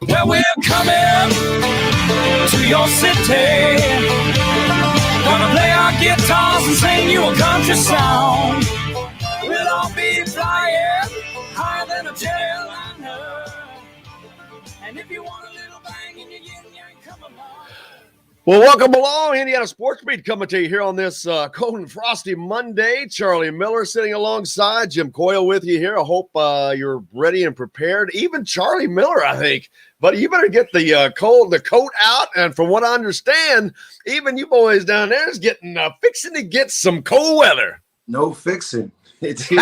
Well, we're coming to your city. Gonna play our guitars and sing you a country song. We'll all be flying higher than a jetliner. And if you want a little bang in your yin yang, come along. Well, welcome along. Indiana Sports Beat coming to you here on this cold and frosty Monday. Charlie Miller sitting alongside. Jim Coyle with you here. I hope you're ready and prepared. Even Charlie Miller, I think. But you better get the coat out. And from what I understand, even you boys down there is getting fixing to get some cold weather. No fixing. It's here.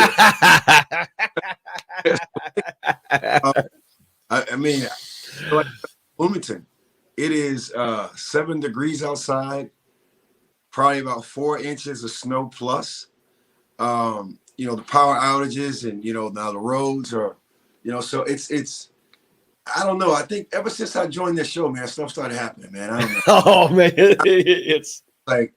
I mean, like Bloomington. It is 7 degrees outside, probably about 4 inches of snow plus. The power outages and, now the roads are, so it's, I don't know. I think ever since I joined this show, man, stuff started happening, man. I don't know. Oh, man. It's like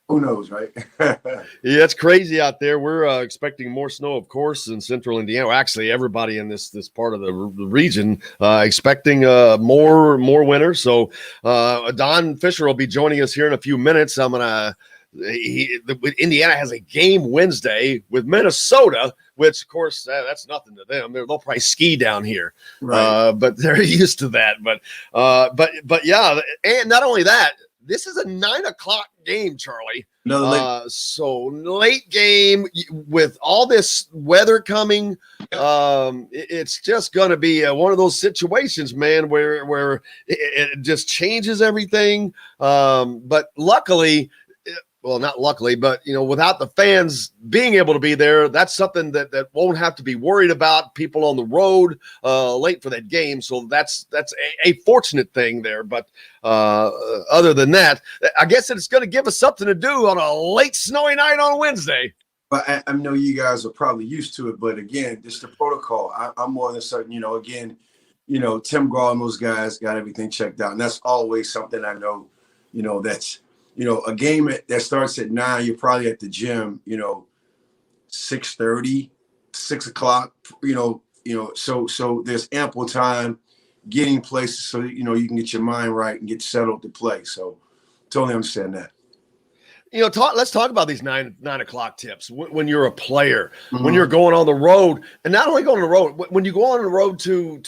who knows, right? Yeah, it's crazy out there. We're expecting more snow, of course, in central Indiana. Well, actually, everybody in this part of the region expecting more winter. So Don Fischer will be joining us here in a few minutes. Indiana has a game Wednesday with Minnesota, which, of course, that's nothing to them. They'll probably ski down here, Right. but they're used to that. But yeah, and not only that, this is a 9 o'clock game, Charlie. So late game with all this weather coming. It's just going to be one of those situations, man, where it just changes everything. But luckily, well, not luckily, but without the fans being able to be there, that's something that won't have to be worried about. People on the road late for that game, so that's a fortunate thing there. But other than that, I guess it's going to give us something to do on a late snowy night on Wednesday. But I know you guys are probably used to it, but again, just the protocol. I'm more than certain. Tim Graw and those guys got everything checked out, and that's always something I know. That's. A game that starts at 9, you're probably at the gym, 6:30, 6 o'clock, so there's ample time getting places so that, you can get your mind right and get settled to play. So totally understand that. Let's talk about these 9 o'clock tips when you're a player, when you're going on the road, and not only going on the road, when you go on the road to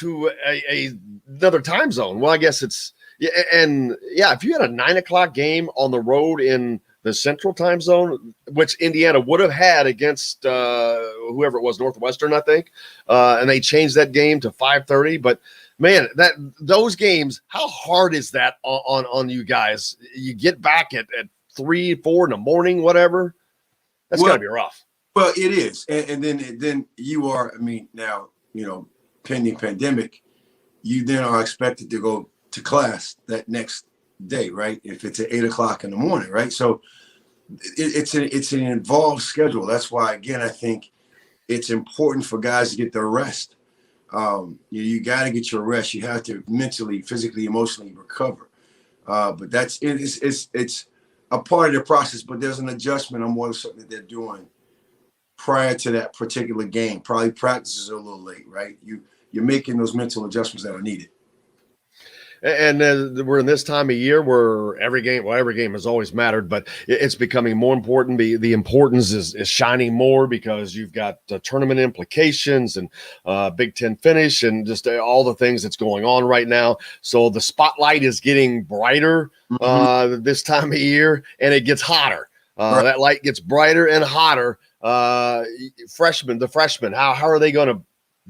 another time zone. Well, I guess it's, if you had a 9 o'clock game on the road in the central time zone, which Indiana would have had against whoever it was, Northwestern, I think, and they changed that game to 5:30. But man, those games, how hard is that on you guys? You get back at 3, 4 in the morning, whatever. That's gotta be rough. Well, it is, and then you are. I mean, now pending pandemic, you then are expected to go to class that next day, right? If it's at 8 o'clock in the morning, right? So it's an involved schedule. That's why, again, I think it's important for guys to get their rest. You got to get your rest. You have to mentally, physically, emotionally recover. But that's it's a part of the process. But there's an adjustment on more than something that they're doing prior to that particular game. Probably practices are a little late, right? You're making those mental adjustments that are needed. And we're in this time of year where every game has always mattered, but it's becoming more important. The importance is shining more because you've got tournament implications and Big Ten finish and just all the things that's going on right now. So the spotlight is getting brighter this time of year, and it gets hotter. That light gets brighter and hotter. The freshmen, how are they going to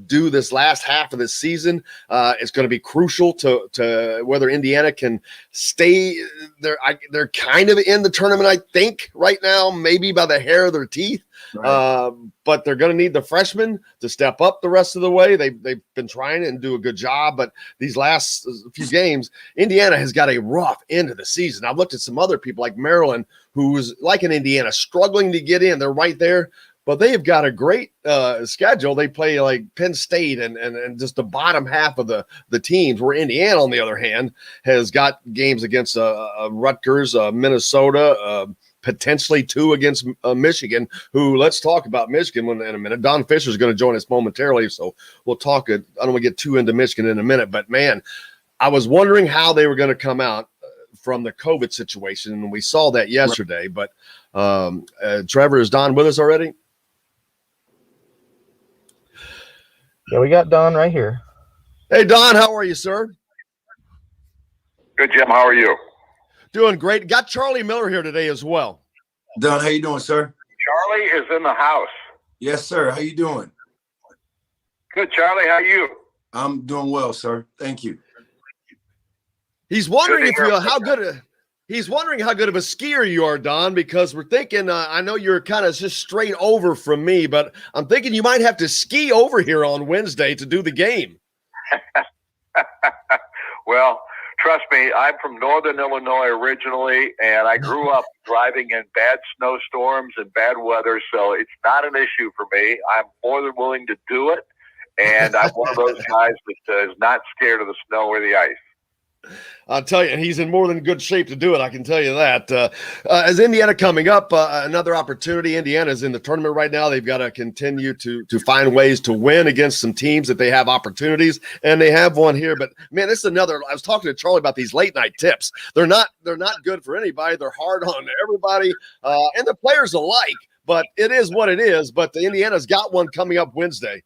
do this last half of the season? It's going to be crucial to whether Indiana can stay there. They're kind of in the tournament, I think, right now, maybe by the hair of their teeth. Right. But they're going to need the freshmen to step up the rest of the way. They've been trying and do a good job, but these last few games, Indiana has got a rough end of the season. I've looked at some other people like Maryland, who's like in Indiana, struggling to get in. They're right there. But they've got a great schedule. They play like Penn State and just the bottom half of the teams, where Indiana, on the other hand, has got games against Rutgers, Minnesota, potentially 2 against Michigan, who, let's talk about Michigan in a minute. Don Fischer is going to join us momentarily, so we'll talk. I don't want to get too into Michigan in a minute, but, man, I was wondering how they were going to come out from the COVID situation, and we saw that yesterday. But, Trevor, is Don with us already? Yeah, we got Don right here. Hey, Don, how are you, sir? Good, Jim. How are you? Doing great. Got Charlie Miller here today as well. Don, how you doing, sir? Charlie is in the house. Yes, sir. How you doing? Good, Charlie. How are you? I'm doing well, sir. Thank you. He's wondering he's wondering how good of a skier you are, Don, because we're thinking, I know you're kind of just straight over from me, but I'm thinking you might have to ski over here on Wednesday to do the game. Well, trust me, I'm from Northern Illinois originally, and I grew up driving in bad snowstorms and bad weather, so it's not an issue for me. I'm more than willing to do it, and I'm one of those guys that is not scared of the snow or the ice. I'll tell you, he's in more than good shape to do it. I can tell you that. As Indiana coming up, another opportunity. Indiana's in the tournament right now. They've got to continue to find ways to win against some teams that they have opportunities, and they have one here. But man, this is another. I was talking to Charlie about these late night tips. They're not good for anybody. They're hard on everybody and the players alike. But it is what it is. But the Indiana's got one coming up Wednesday.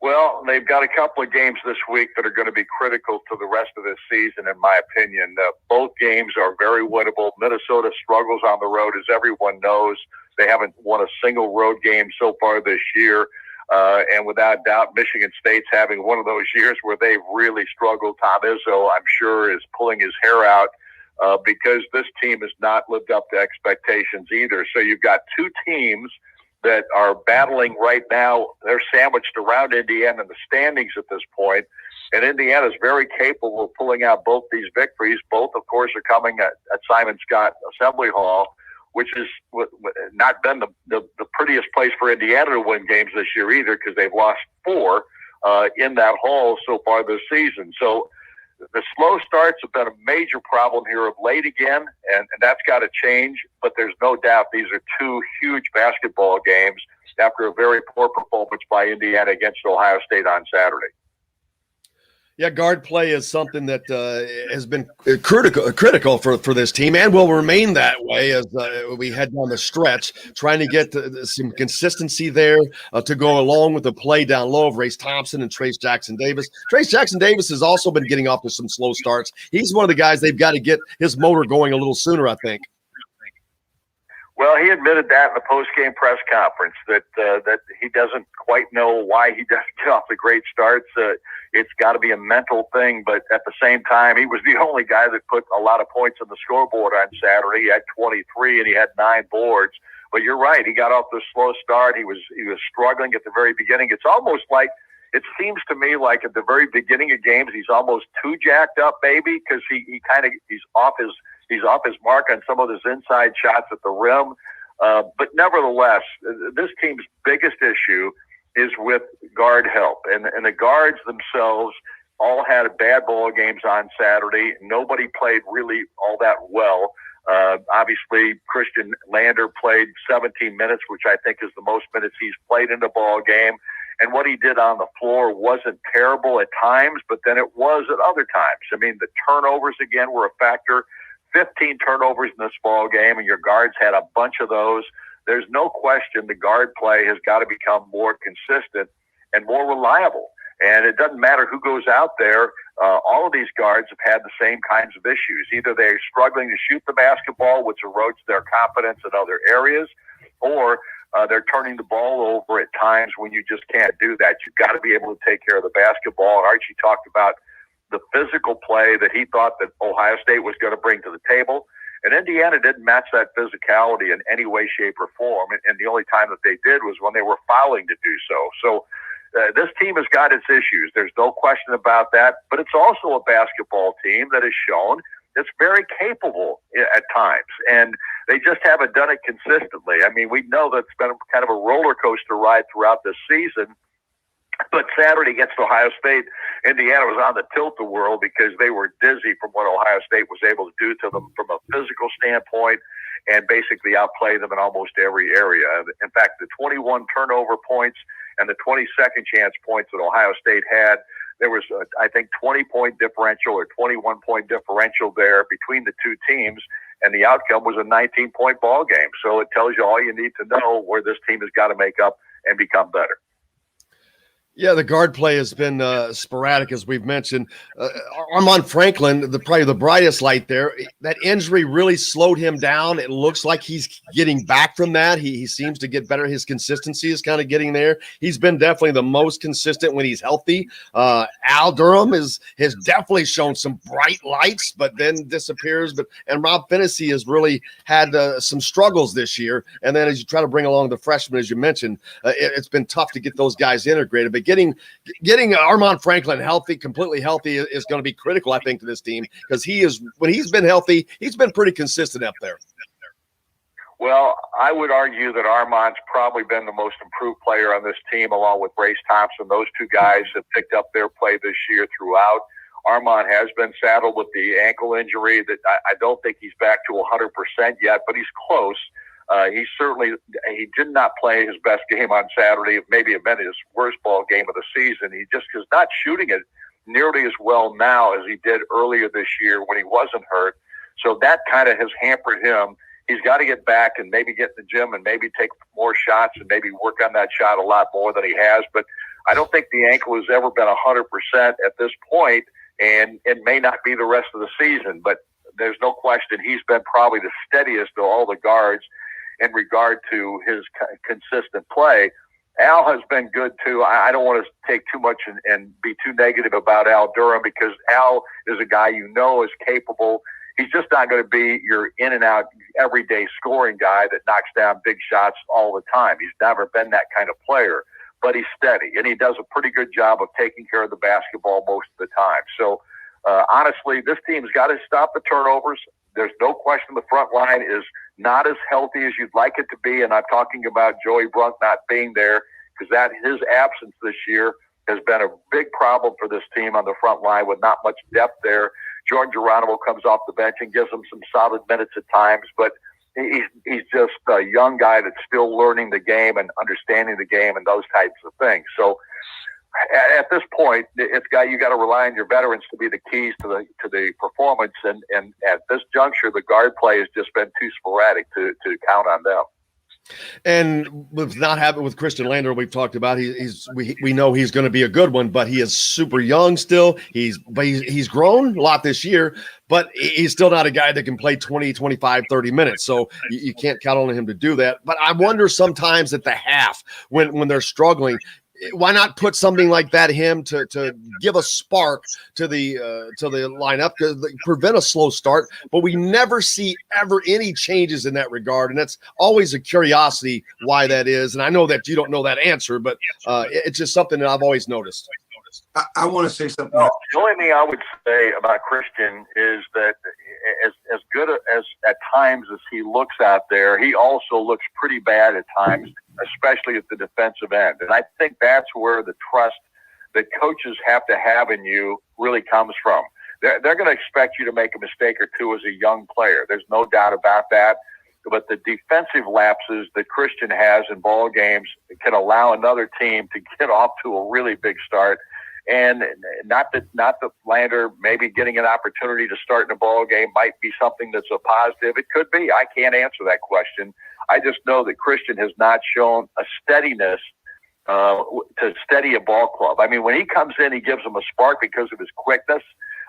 Well, they've got a couple of games this week that are going to be critical to the rest of this season, in my opinion. Both games are very winnable. Minnesota struggles on the road, as everyone knows. They haven't won a single road game so far this year. And without doubt, Michigan State's having one of those years where they've really struggled. Tom Izzo, I'm sure, is pulling his hair out because this team has not lived up to expectations either. So you've got two teams that are battling right now. They're sandwiched around Indiana in the standings at this point, and Indiana is very capable of pulling out both these victories. Both, of course, are coming at Simon Scott Assembly Hall, which has not been the prettiest place for Indiana to win games this year either, because they've lost 4 in that hall so far this season. So the slow starts have been a major problem here of late again, and that's got to change. But there's no doubt these are 2 huge basketball games after a very poor performance by Indiana against Ohio State on Saturday. Yeah, guard play is something that has been critical for this team and will remain that way as we head down the stretch, trying to get some consistency there to go along with the play down low of Race Thompson and Trace Jackson-Davis. Trace Jackson-Davis has also been getting off to some slow starts. He's one of the guys they've got to get his motor going a little sooner, I think. Well, he admitted that in the post-game press conference that he doesn't quite know why he doesn't get off the great starts. It's got to be a mental thing, but at the same time, he was the only guy that put a lot of points on the scoreboard on Saturday. He had 23 and he had 9 boards. But you're right, he got off the slow start. He was struggling at the very beginning. It's almost like, it seems to me like at the very beginning of games, he's almost too jacked up, maybe, because he's off his mark on some of his inside shots at the rim. But nevertheless, this team's biggest issue is with guard help. And the guards themselves all had bad ball games on Saturday. Nobody played really all that well. Obviously, Christian Lander played 17 minutes, which I think is the most minutes he's played in the ball game. And what he did on the floor wasn't terrible at times, but then it was at other times. I mean, the turnovers, again, were a factor. 15 turnovers in this ball game, and your guards had a bunch of those. There's no question the guard play has got to become more consistent and more reliable. And it doesn't matter who goes out there. All of these guards have had the same kinds of issues. Either they're struggling to shoot the basketball, which erodes their confidence in other areas, or they're turning the ball over at times when you just can't do that. You've got to be able to take care of the basketball. And Archie talked about the physical play that he thought that Ohio State was going to bring to the table. And Indiana didn't match that physicality in any way, shape, or form. And the only time that they did was when they were fouling to do so. So this team has got its issues. There's no question about that. But it's also a basketball team that has shown it's very capable at times. And they just haven't done it consistently. I mean, we know that's been kind of a roller coaster ride throughout this season. But Saturday against Ohio State, Indiana was on the tilt-a-whirl because they were dizzy from what Ohio State was able to do to them from a physical standpoint. and basically outplay them in almost every area. In fact, the 21 turnover points and the 20 second chance points that Ohio State had, there was, I think, 20-point differential or 21-point differential there between the two teams, and the outcome was a 19-point ball game. So it tells you all you need to know where this team has got to make up and become better. Yeah, the guard play has been sporadic, as we've mentioned. Armand Franklin, probably the brightest light there. That injury really slowed him down. It looks like he's getting back from that. He seems to get better. His consistency is kind of getting there. He's been definitely the most consistent when he's healthy. Al Durham has definitely shown some bright lights, but then disappears. And Rob Finney has really had some struggles this year. And then as you try to bring along the freshmen, as you mentioned, it's been tough to get those guys integrated. But getting Armand Franklin healthy, completely healthy, is going to be critical, I think, to this team, because when he's been healthy, he's been pretty consistent up there. Well, I would argue that Armand's probably been the most improved player on this team, along with Brace Thompson. Those two guys have picked up their play this year throughout. Armand has been saddled with the ankle injury that I don't think he's back to 100% yet, but he's close. He did not play his best game on Saturday. Maybe it meant his worst ball game of the season. He just is not shooting it nearly as well now as he did earlier this year when he wasn't hurt. So that kind of has hampered him. He's got to get back and maybe get in the gym and maybe take more shots and maybe work on that shot a lot more than he has. But I don't think the ankle has ever been 100% at this point, and it may not be the rest of the season. But there's no question he's been probably the steadiest of all the guards in regard to his consistent play. Al has been good too. I don't want to take too much and be too negative about Al Durham, because Al is a guy is capable. He's just not going to be your in and out everyday scoring guy that knocks down big shots all the time. He's never been that kind of player, but he's steady and he does a pretty good job of taking care of the basketball most of the time. So honestly, this team's got to stop the turnovers. There's no question the front line is not as healthy as you'd like it to be, and I'm talking about Joey Brunk not being there, because his absence this year has been a big problem for this team on the front line with not much depth there. Jordan Geronimo comes off the bench and gives them some solid minutes at times, but he's just a young guy that's still learning the game and understanding the game and those types of things. So at this point, you got to rely on your veterans to be the keys to the performance, and at this juncture, the guard play has just been too sporadic to count on them. And with not having with Christian Lander, we've talked about we know he's going to be a good one, but he is super young still. He's grown a lot this year, but he's still not a guy that can play 20, 25, 30 minutes. So you can't count on him to do that. But I wonder sometimes at the half when they're struggling, why not put something like that him to give a spark to the lineup, to prevent a slow start? But we never see ever any changes in that regard, and that's always a curiosity why that is. And I know that you don't know that answer, but it's just something that I've always noticed. I want to say something. Well, the only thing I would say about Christian is that as good as at times as he looks out there, he also looks pretty bad at times, especially at the defensive end. And I think that's where the trust that coaches have to have in you really comes from. They're going to expect you to make a mistake or two as a young player. There's no doubt about that. But the defensive lapses that Christian has in ball games can allow another team to get off to a really big start. And not that Lander maybe getting an opportunity to start in a ball game might be something that's a positive. It could be. I can't answer that question. I just know that Christian has not shown a steadiness to steady a ball club. I mean, when he comes in, he gives them a spark because of his quickness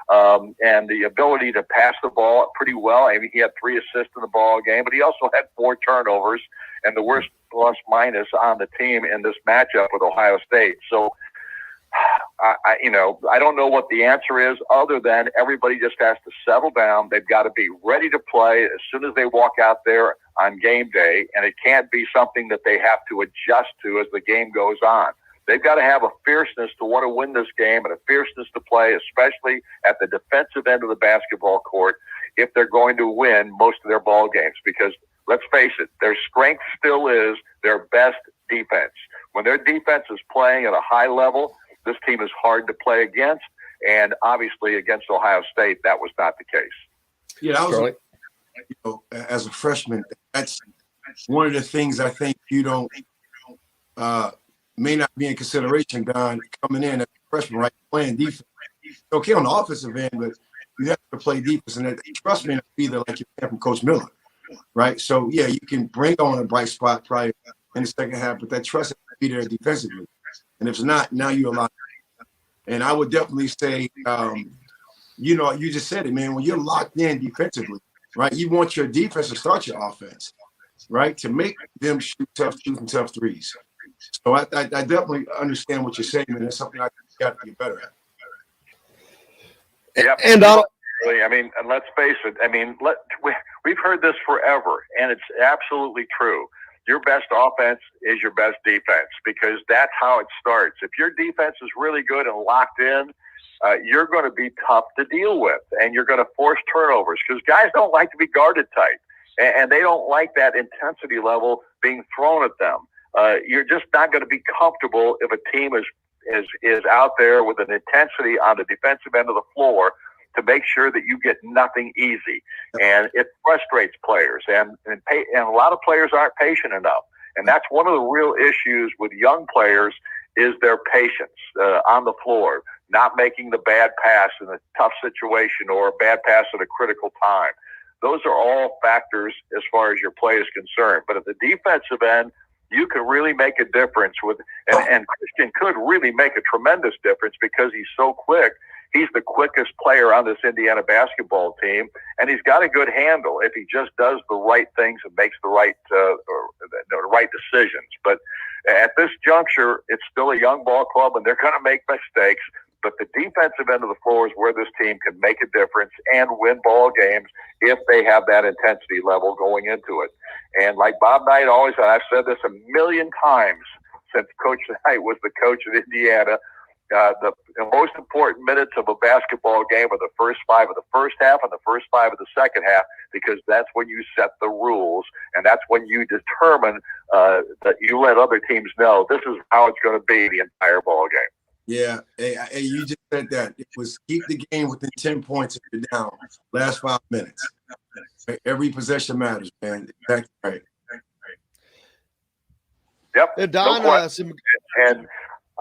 and the ability to pass the ball pretty well. I mean, he had 3 assists in the ball game, but he also had 4 turnovers and the worst plus minus on the team in this matchup with Ohio State. So, I don't know what the answer is, other than everybody just has to settle down. They've got to be ready to play as soon as they walk out there on game day, and it can't be something that they have to adjust to as the game goes on. They've got to have a fierceness to want to win this game and a fierceness to play, especially at the defensive end of the basketball court, if they're going to win most of their ball games. Because let's face it, their strength still is their best defense. When their defense is playing at a high level, this team is hard to play against, and obviously against Ohio State, that was not the case. Yeah, as a freshman, that's one of the things I think you don't may not be in consideration, Don, coming in as a freshman, right? Playing defense. Okay, on the offensive end, but you have to play defense, and that trust may not be there like you have from Coach Miller, right? So yeah, you can bring on a bright spot probably in the second half, but that trust has to be there defensively. And if it's not, now you're a lot. And I would definitely say, you just said it, man. When you're locked in defensively, right? You want your defense to start your offense, right? To make them shoot tough twos and tough threes. So I definitely understand what you're saying, and that's something I got to get better at. Yep. And Donald, I mean, and let's face it. I mean, we've heard this forever, and it's absolutely true. Your best offense is your best defense, because that's how it starts. If your defense is really good and locked in, you're going to be tough to deal with, and you're going to force turnovers, because guys don't like to be guarded tight, and they don't like that intensity level being thrown at them. You're just not going to be comfortable if a team is out there with an intensity on the defensive end of the floor to make sure that you get nothing easy. And it frustrates players, and a lot of players aren't patient enough. And that's one of the real issues with young players is their patience on the floor, not making the bad pass in a tough situation or a bad pass at a critical time. Those are all factors as far as your play is concerned. But at the defensive end, you can really make a difference and Christian could really make a tremendous difference because he's so quick. He's the quickest player on this Indiana basketball team, and he's got a good handle if he just does the right things and makes the right decisions. But at this juncture, it's still a young ball club, and they're going to make mistakes. But the defensive end of the floor is where this team can make a difference and win ball games if they have that intensity level going into it. And like Bob Knight always said, I've said this a million times since Coach Knight was the coach of Indiana, the most important minutes of a basketball game are the first 5 of the first half and the first 5 of the second half, because that's when you set the rules, and that's when you determine that you let other teams know this is how it's going to be the entire ball game. Yeah, hey, you just said that. It was keep the game within 10 points if you're down. Last 5 minutes. Every possession matters, man. Exactly right. Yep. Hey, Don, and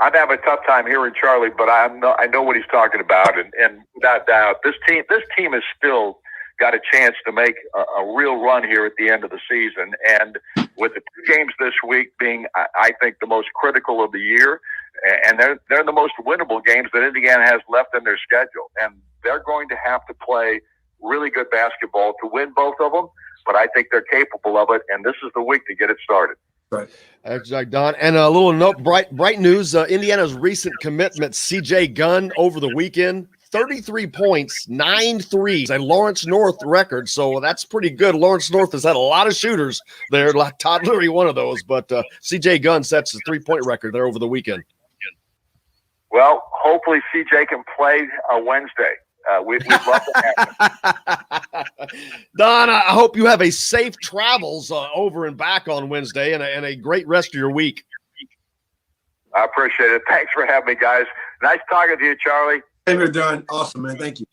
I'm having a tough time hearing Charlie, but I know what he's talking about, and without doubt, this team has still got a chance to make a real run here at the end of the season. And with the 2 games this week being, I think, the most critical of the year, and they're the most winnable games that Indiana has left in their schedule, and they're going to have to play really good basketball to win both of them. But I think they're capable of it, and this is the week to get it started. Right. Exactly, Don. And a little note, bright news, Indiana's recent commitment, CJ Gunn, over the weekend, 33 points, 9 threes, a Lawrence North record. So that's pretty good. Lawrence North has had a lot of shooters there, like Todd Leary, one of those. But CJ Gunn sets the 3-point record there over the weekend. Well, hopefully CJ can play Wednesday. We'd love to have him. Don, I hope you have a safe travels over and back on Wednesday and a great rest of your week. I appreciate it. Thanks for having me, guys. Nice talking to you, Charlie. Hey, we're done. Awesome, man. Thank you.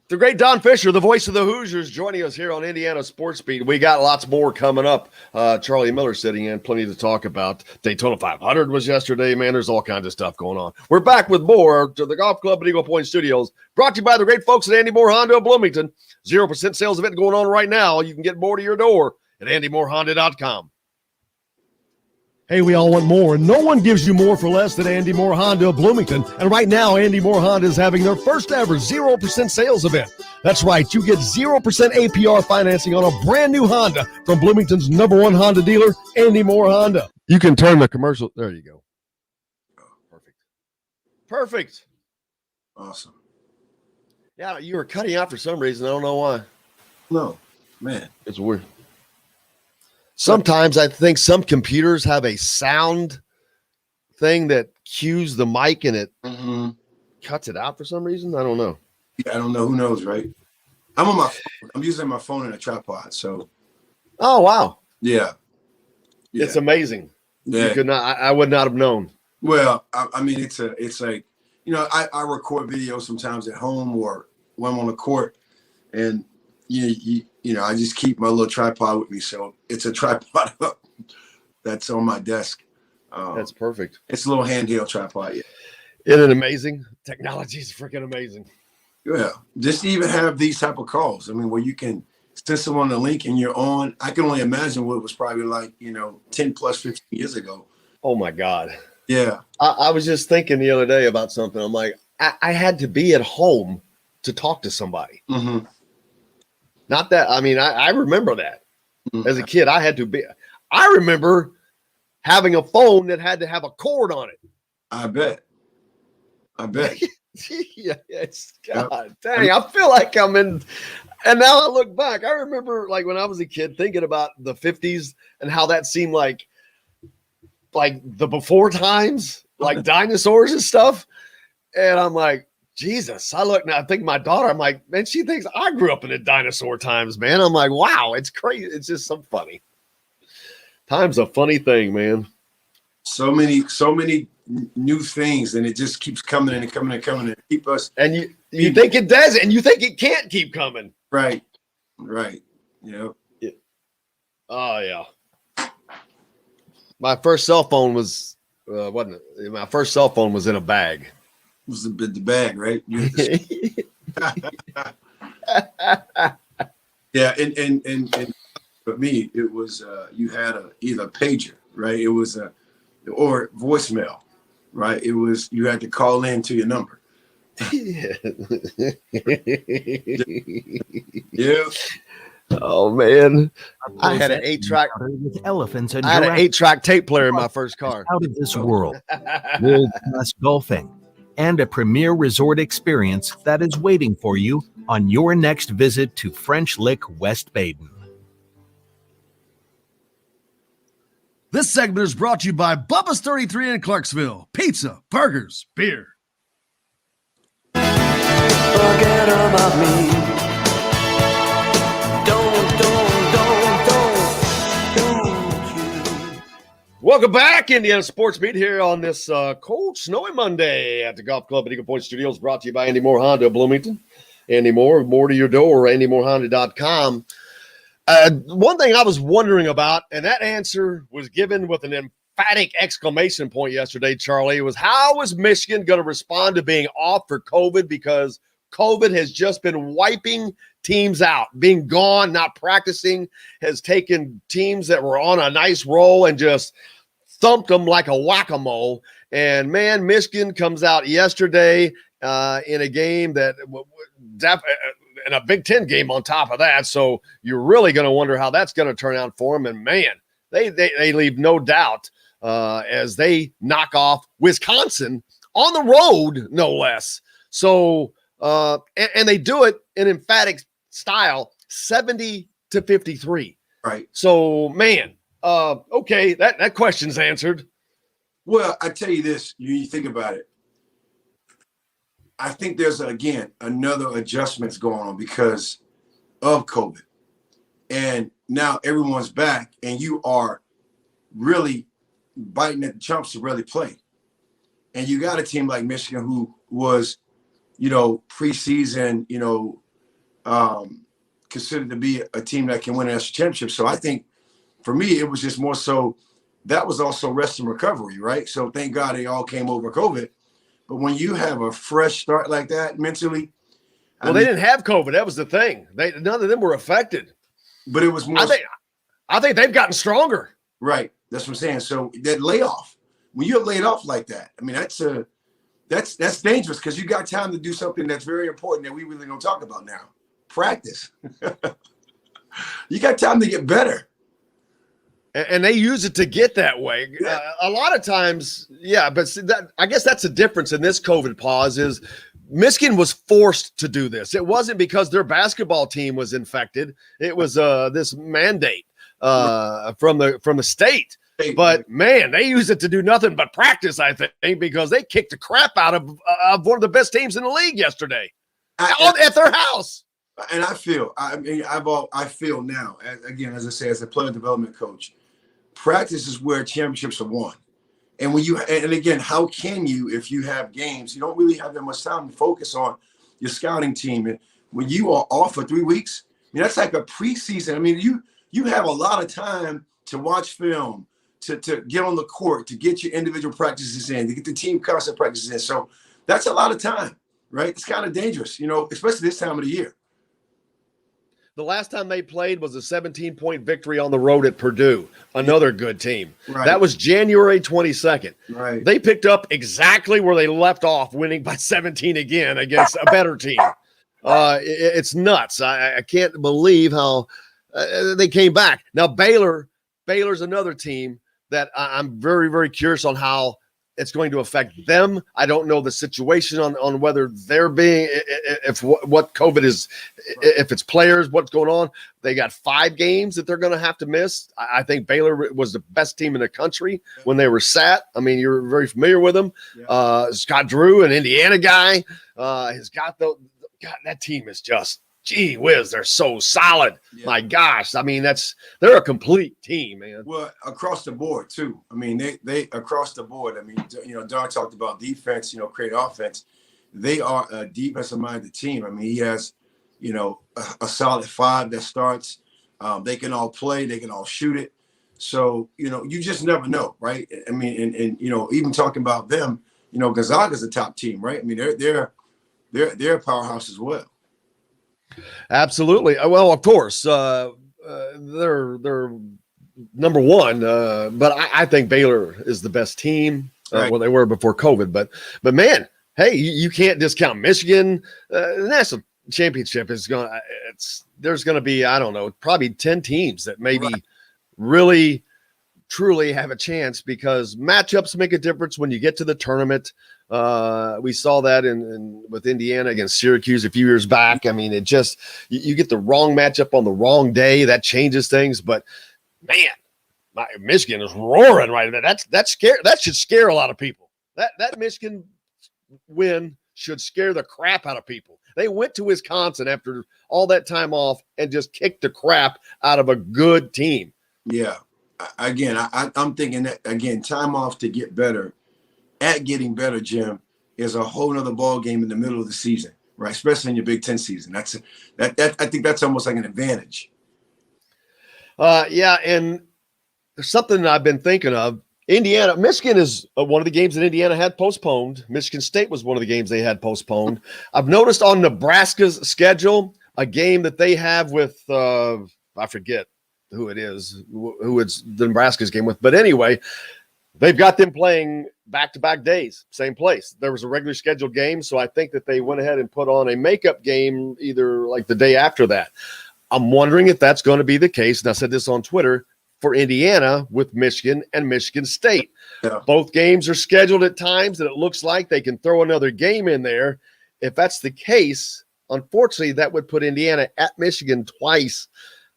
The great Don Fischer, the voice of the Hoosiers, joining us here on Indiana Sports Beat. We got lots more coming up. Charlie Miller sitting in, plenty to talk about. Daytona 500 was yesterday, man. There's all kinds of stuff going on. We're back with more to the Golf Club at Eagle Point Studios, brought to you by the great folks at Andy Moore Honda of Bloomington. 0% sales event going on right now. You can get more to your door at andymorehonda.com. Hey, we all want more, and no one gives you more for less than Andy Moore Honda of Bloomington. And right now, Andy Moore Honda is having their first ever 0% sales event. That's right, you get 0% APR financing on a brand new Honda from Bloomington's #1 Honda dealer, Andy Moore Honda. You can turn the commercial. There you go. Perfect. Awesome. Yeah, you were cutting out for some reason. I don't know why. No, man. It's weird. Sometimes I think some computers have a sound thing that cues the mic and it cuts it out for some reason. I don't know. Yeah, I don't know. Who knows, right? I'm on my phone. I'm using my phone in a tripod. So. Oh, wow. Yeah. It's amazing. Yeah. You could not. I would not have known. Well, I mean, it's like, I record videos sometimes at home or when I'm on the court, and I just keep my little tripod with me. So it's a tripod that's on my desk. That's perfect. It's a little handheld tripod. Yeah. Isn't it amazing? Technology is freaking amazing. Yeah. Just to even have these type of calls. I mean, where you can send someone a link and you're on. I can only imagine what it was probably like, 10 plus 15 years ago. Oh my God. Yeah. I was just thinking the other day about something. I'm like, I had to be at home to talk to somebody. Mm-hmm. Not that, I remember that Mm-hmm. as a kid. I remember having a phone that had to have a cord on it. I bet. Yeah, it's God dang. I feel like I'm in, and now I look back. I remember like when I was a kid thinking about the 50s and how that seemed like the before times, like dinosaurs and stuff. And I'm like, Jesus, I look now, I think my daughter, I'm like, man, she thinks I grew up in the dinosaur times, man. I'm like, wow, it's crazy. It's just so funny. Time's a funny thing, man. So many new things, and it just keeps coming and coming and coming and keep us. And you think it does, and you think it can't keep coming. Right. Oh yeah. My first cell phone was wasn't it? My first cell phone was in a bag. It was the bag, right? Yeah, and for me, it was you had either a pager, right? It was or voicemail, right? It was you had to call in to your number. Yeah. Oh man, I had an 8-track with elephants and I had an 8-track tape player in my first car. out of this world, world-class golfing, and a premier resort experience that is waiting for you on your next visit to French Lick, West Baden. This segment is brought to you by Bubba's 33 in Clarksville. Pizza, burgers, beer. Forget about me. Don't you. Welcome back, Indiana Sports Beat, here on this cold, snowy Monday at the Golf Club at Eagle Point Studios, brought to you by Andy Moore Honda of Bloomington. Andy Moore, more to your door, andymorehonda.com. One thing I was wondering about, and that answer was given with an emphatic exclamation point yesterday, Charlie, was how is Michigan going to respond to being off for COVID? Because COVID has just been wiping teams out. Being gone, not practicing, has taken teams that were on a nice roll and just thumped them like a whack-a-mole. And, man, Michigan comes out yesterday in a game that and a Big Ten game on top of that. So you're really going to wonder how that's going to turn out for them. And, man, they leave no doubt as they knock off Wisconsin on the road, no less. So, and they do it in emphatic style, 70-53. Right. So, man, okay, that question's answered. Well, I tell you this, you think about it. I think there's, again, another adjustments going on because of COVID. And now everyone's back, and you are really biting at the chumps to really play. And you got a team like Michigan who was, preseason, considered to be a team that can win a national championship. So I think for me, it was just more so that was also rest and recovery, right? So thank God they all came over COVID. But when you have a fresh start like that mentally, they didn't have COVID. That was the thing. None of them were affected. But it was more. I think they've gotten stronger. Right. That's what I'm saying. So that layoff, when you're laid off like that, I mean, that's dangerous because you got time to do something that's very important that we really don't talk about now. Practice. You got time to get better. And they use it to get that way. A lot of times, yeah, but I guess that's the difference in this COVID pause is Michigan was forced to do this. It wasn't because their basketball team was infected. It was this mandate from the state. But, man, they use it to do nothing but practice, I think, because they kicked the crap out of one of the best teams in the league yesterday at their house. And I feel now, again, as I say, as a player development coach, practice is where championships are won. And and again, how can you, if you have games, you don't really have that much time to focus on your scouting team. And when you are off for 3 weeks, mean, that's like a preseason. I mean, you have a lot of time to watch film, to get on the court, to get your individual practices in, to get the team concept practices in. So that's a lot of time, right? It's kind of dangerous, especially this time of the year. The last time they played was a 17-point victory on the road at Purdue, another good team. Right. That was January 22nd. Right. They picked up exactly where they left off, winning by 17 again against a better team. It's nuts. I can't believe how they came back. Now, Baylor's another team that I'm very, very curious on how it's going to affect them. I don't know the situation on whether they're being, if what COVID is, if it's players, what's going on. They got 5 games that they're going to have to miss. I think Baylor was the best team in the country when they were sat. I mean, you're very familiar with them. Yeah. Scott Drew, an Indiana guy, has got God, that team is just, gee whiz, they're so solid. Yeah. My gosh. I mean, they're a complete team, man. Well, across the board too. I mean, they across the board. I mean, Don talked about defense, create offense. They are a defensive minded team. I mean, he has, a solid 5 that starts. They can all play, they can all shoot it. So, you just never know, right? I mean, and even talking about them, Gonzaga's a top team, right? I mean, they're a powerhouse as well. Absolutely. Well, of course, they're number one, but I think Baylor is the best team. Right. Well, they were before COVID, but man, hey, you can't discount Michigan. The national championship is there's going to be, I don't know, probably 10 teams that maybe really truly have a chance, because matchups make a difference when you get to the tournament. We saw that with Indiana against Syracuse a few years back. I mean, it just, you get the wrong matchup on the wrong day, that changes things. But man, Michigan is roaring right now. That should scare a lot of people. That Michigan win should scare the crap out of people. They went to Wisconsin after all that time off and just kicked the crap out of a good team. Yeah. Again, I'm thinking that, again, time off to get better. At getting better, Jim, is a whole nother ball game in the middle of the season, right? Especially in your Big Ten season. I think that's almost like an advantage. Yeah, and there's something I've been thinking of. Michigan is one of the games that Indiana had postponed. Michigan State was one of the games they had postponed. I've noticed on Nebraska's schedule a game that they have with I forget who it is, who it's the Nebraska's game with, but anyway, they've got them playing back-to-back days, same place. There was a regular scheduled game, so I think that they went ahead and put on a makeup game either like the day after that. I'm wondering if that's going to be the case, and I said this on Twitter, for Indiana with Michigan and Michigan State. Yeah. Both games are scheduled at times that it looks like they can throw another game in there. If that's the case, unfortunately, that would put Indiana at Michigan twice.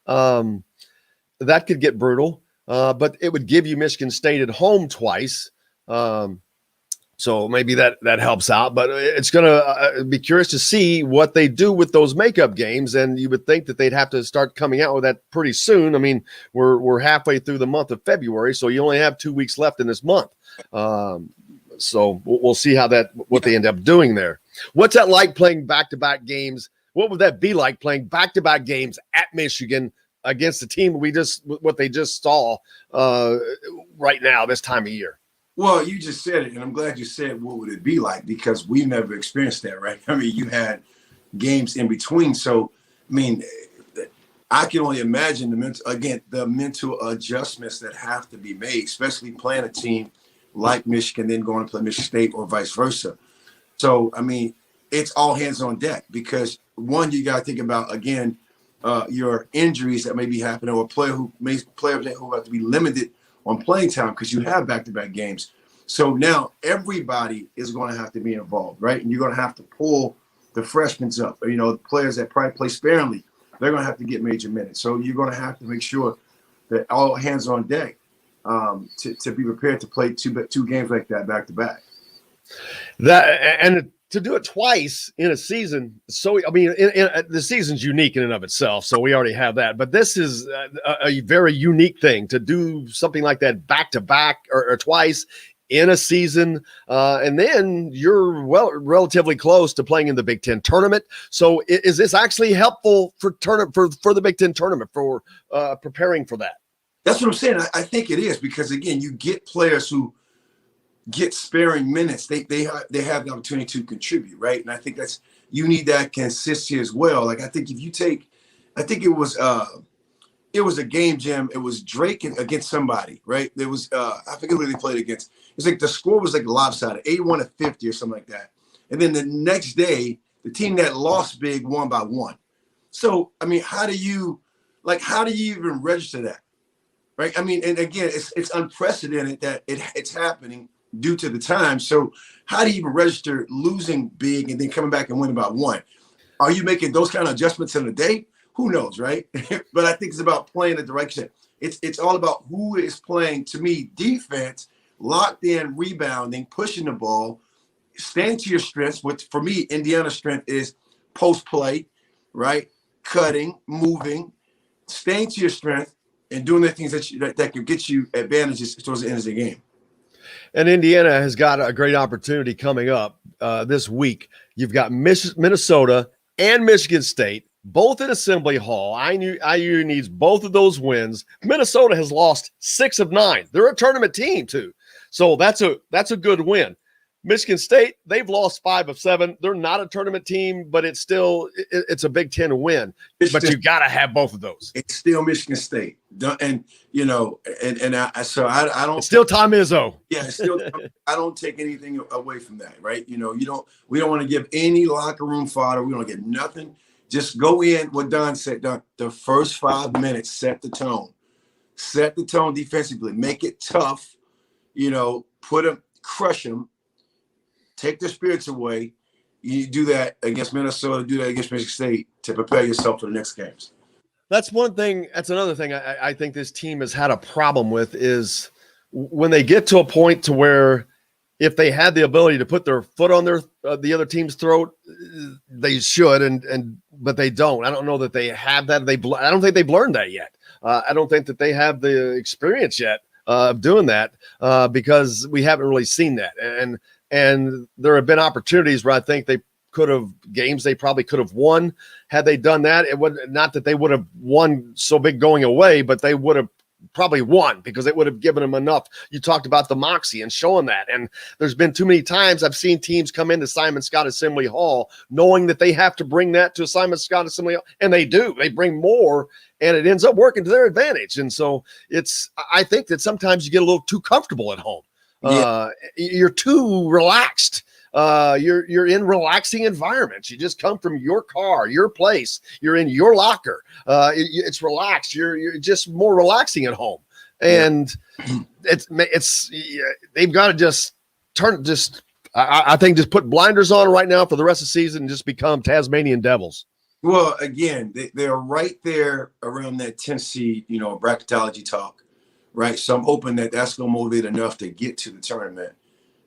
That could get brutal. But it would give you Michigan State at home twice. So maybe that helps out. But it's going to be curious to see what they do with those makeup games. And you would think that they'd have to start coming out with that pretty soon. I mean, we're halfway through the month of February, so you only have 2 weeks left in this month. So we'll see what they end up doing there. What's that like playing back-to-back games? What would that be like playing back-to-back games at Michigan against the team what they just saw right now this time of year? Well, you just said it, and I'm glad you said what would it be like, because we never experienced that, right? I mean, you had games in between. So, I mean, I can only imagine the mental adjustments that have to be made, especially playing a team like Michigan, then going to play Michigan State or vice versa. So, I mean, it's all hands on deck, because one, you got to think about, again, your injuries that may be happening, or players who have to be limited on playing time because you have back-to-back games. So now everybody is going to have to be involved, right? And you're going to have to pull the freshmen up. The players that probably play sparingly, they're going to have to get major minutes. So you're going to have to make sure that all hands on deck to be prepared to play two games like that back-to-back. To do it twice in a season, so I mean, the season's unique in and of itself, so we already have that. But this is a very unique thing to do something like that back to back or twice in a season, and then you're relatively close to playing in the Big Ten tournament. So is this actually helpful for the Big Ten tournament, for preparing for that? That's what I'm saying. I think it is, because again, you get players who get sparing minutes. They have the opportunity to contribute, right? And I think you need that consistency as well. Like, I think if you take, I think it was a game, Jim. It was Drake against somebody, right? There was I forget who they played against. It's like the score was like lopsided, 81-50 or something like that. And then the next day, the team that lost big won by 1. So I mean, how do you even register that, right? I mean, and again, it's unprecedented that it's happening due to the time. So how do you even register losing big and then coming back and winning by 1? Are you making those kind of adjustments in a day? Who knows, right? But I think it's about playing at the right extent. It's all about who is playing, to me, defense, locked in, rebounding, pushing the ball, staying to your strengths, which for me, Indiana's strength is post play, right? Cutting, moving, staying to your strength, and doing the things that can get you advantages towards the end of the game. And Indiana has got a great opportunity coming up this week. You've got Minnesota and Michigan State, both in Assembly Hall. IU needs both of those wins. Minnesota has lost 6 of 9. They're a tournament team too, so that's a good win. Michigan State, they've lost 5 of 7. They're not a tournament team, but it's a Big Ten win. But you got to have both of those. It's still Michigan State, and I don't. It's still Tom Izzo. Yeah, it's still. I don't take anything away from that, right? We don't want to give any locker room fodder. We don't get nothing. Just go in. What Don said, the first 5 minutes, set the tone. Set the tone defensively. Make it tough. Crush them. Take their spirits away. You do that against Minnesota, do that against Michigan State to prepare yourself for the next games. That's one thing. That's another thing I think this team has had a problem with is when they get to a point to where if they had the ability to put their foot on the other team's throat, they should, but they don't. I don't know that they have that. I don't think they've learned that yet. I don't think that they have the experience yet of doing that because we haven't really seen that. And there have been opportunities where I think games they probably could have won had they done that. It would not that they would have won so big going away, but they would have probably won because it would have given them enough. You talked about the moxie and showing that. And there's been too many times I've seen teams come into Simon Scott Assembly Hall knowing that they have to bring that to Simon Scott Assembly Hall. And they do. They bring more and it ends up working to their advantage. And so I think that sometimes you get a little too comfortable at home. Yeah. You're too relaxed. You're in relaxing environments. You just come from your car, your place. You're in your locker. It's relaxed. You're just more relaxing at home, and they've got to just I think just put blinders on right now for the rest of the season and just become Tasmanian Devils. Well, again, they're right there around that 10 seed, bracketology talk. Right. So I'm hoping that's going to motivate enough to get to the tournament.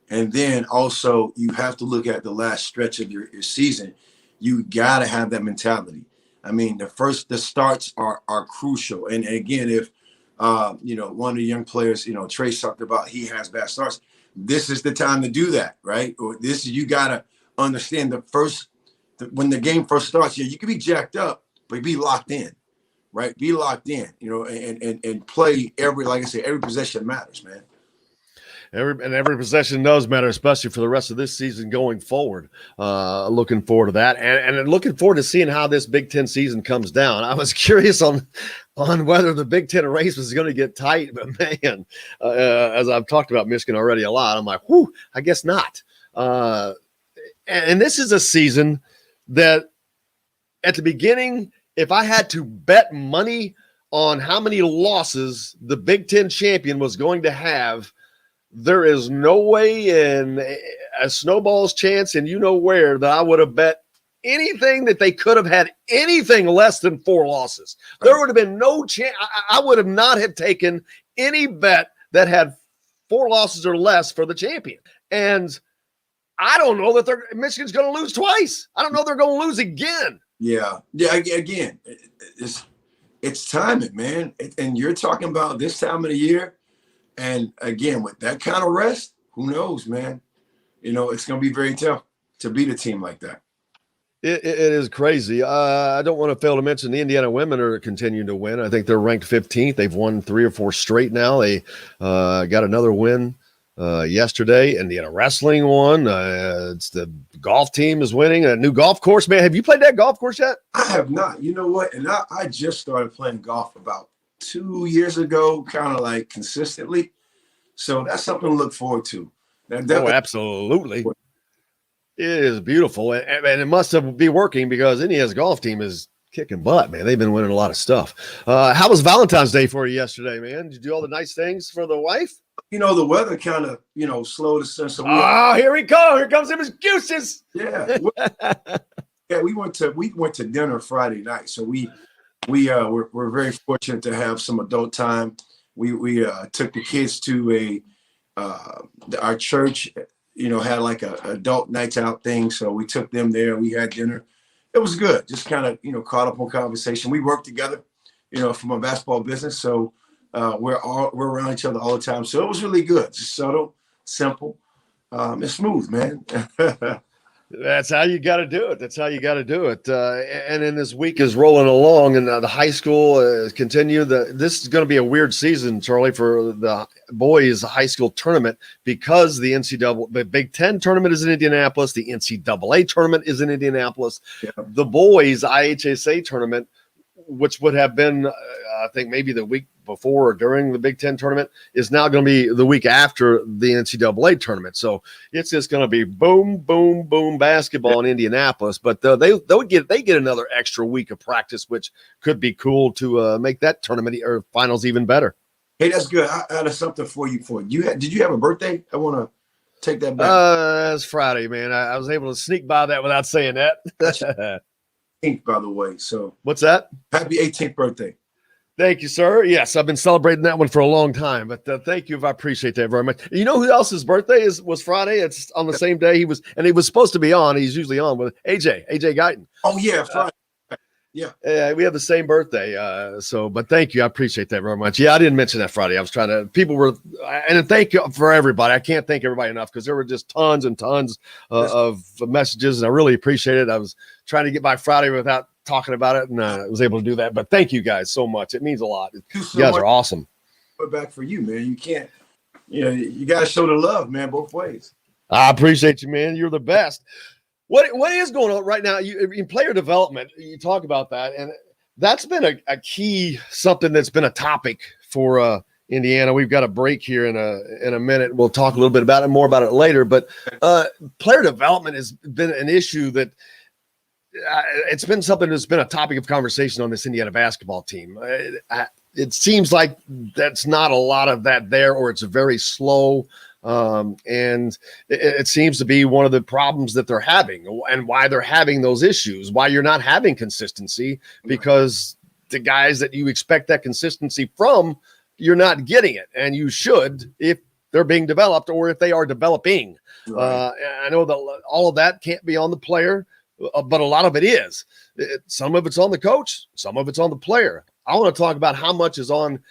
And then also you have to look at the last stretch of your season. You got to have that mentality. I mean, the starts are crucial. And again, if, one of the young players, Trace talked about, he has bad starts. This is the time to do that. Right. Or you got to understand when the game first starts, you can be jacked up, but be locked in. Right, be locked in, and play every possession matters, man. Every possession does matter, especially for the rest of this season going forward. Looking forward to that, and looking forward to seeing how this Big Ten season comes down. I was curious on whether the Big Ten race was going to get tight, but man, as I've talked about Michigan already a lot, I'm like, whew, I guess not. And this is a season that at the beginning, if I had to bet money on how many losses the Big Ten champion was going to have, there is no way in a snowball's chance and where that I would have bet anything that they could have had anything less than 4 losses. There would have been no chance. I would have not have taken any bet that had 4 losses or less for the champion. And I don't know that Michigan's going to lose twice. I don't know they're going to lose again. Yeah. Again, it's timing, man. And you're talking about this time of the year. And again, with that kind of rest, who knows, man? You know, it's going to be very tough to beat a team like that. It is crazy. I don't want to fail to mention the Indiana women are continuing to win. I think they're ranked 15th. They've won 3 or 4 straight now. They got another win yesterday. Indiana wrestling won. It's the golf team is winning. A new golf course, man. Have you played that golf course yet? I have not. You know what? And I just started playing golf about 2 years ago, kind of like consistently. So that's something to look forward to. Oh, absolutely. It is beautiful, and it must be working because Indiana's golf team is kicking butt, man. They've been winning a lot of stuff. How was Valentine's Day for you yesterday, man? Did you do all the nice things for the wife? You know, the weather kind of, slowed us down. So here we go. Here comes some excuses. Yeah. Yeah, we went to dinner Friday night. So we're very fortunate to have some adult time. We took the kids to our church. Had like a adult nights out thing. So we took them there. We had dinner. It was good. Just kind of, caught up on conversation. We work together, for my basketball business. So we're around each other all the time. So it was really good. Just subtle, simple, and smooth, man. That's how you got to do it. That's how you got to do it. And then this week is rolling along, and the high school continue. This is going to be a weird season, Charlie, for the boys' high school tournament because the Big Ten tournament is in Indianapolis. The NCAA tournament is in Indianapolis. Yeah. The boys' IHSA tournament, which would have been, I think, maybe the week before or during the Big Ten tournament, is now going to be the week after the NCAA tournament. So it's just going to be boom, boom, boom basketball in Indianapolis. But they get another extra week of practice, which could be cool to make that tournament or finals even better. Hey, that's good. I have something for you. Did you have a birthday? I want to take that back. It's Friday, man. I was able to sneak by that without saying that. 18th, by the way. So what's that? Happy 18th birthday. Thank you, sir. Yes, I've been celebrating that one for a long time, but thank you. I appreciate that very much. You know who else's birthday was Friday? It's on the same day he was supposed to be on. He's usually on with AJ Guyton. Oh yeah, Friday. Yeah, we have the same birthday. But thank you. I appreciate that very much. Yeah, I didn't mention that Friday. I was trying to, and thank you for everybody. I can't thank everybody enough because there were just tons and tons of messages, and I really appreciate it. I was trying to get by Friday without talking about it, and I was able to do that. But thank you guys so much. It means a lot. You guys are awesome. Put back for you, man. You can't, you got to show the love, man, both ways. I appreciate you, man. You're the best. What is going on right now? In player development, you talk about that, and that's been a key, something that's been a topic for Indiana. We've got a break here in a minute. We'll talk a little bit more about it later. But player development has been an issue that it's been something that's been a topic of conversation on this Indiana basketball team. It seems like that's not a lot of that there, or it's very slow. And it seems to be one of the problems that they're having and why they're having those issues, why you're not having consistency, because the guys that you expect that consistency from, you're not getting it. And you should, if they're being developed or if they are developing. Right. I know that all of that can't be on the player, but a lot of it is. Some of it's on the coach, some of it's on the player. I want to talk about how much is on,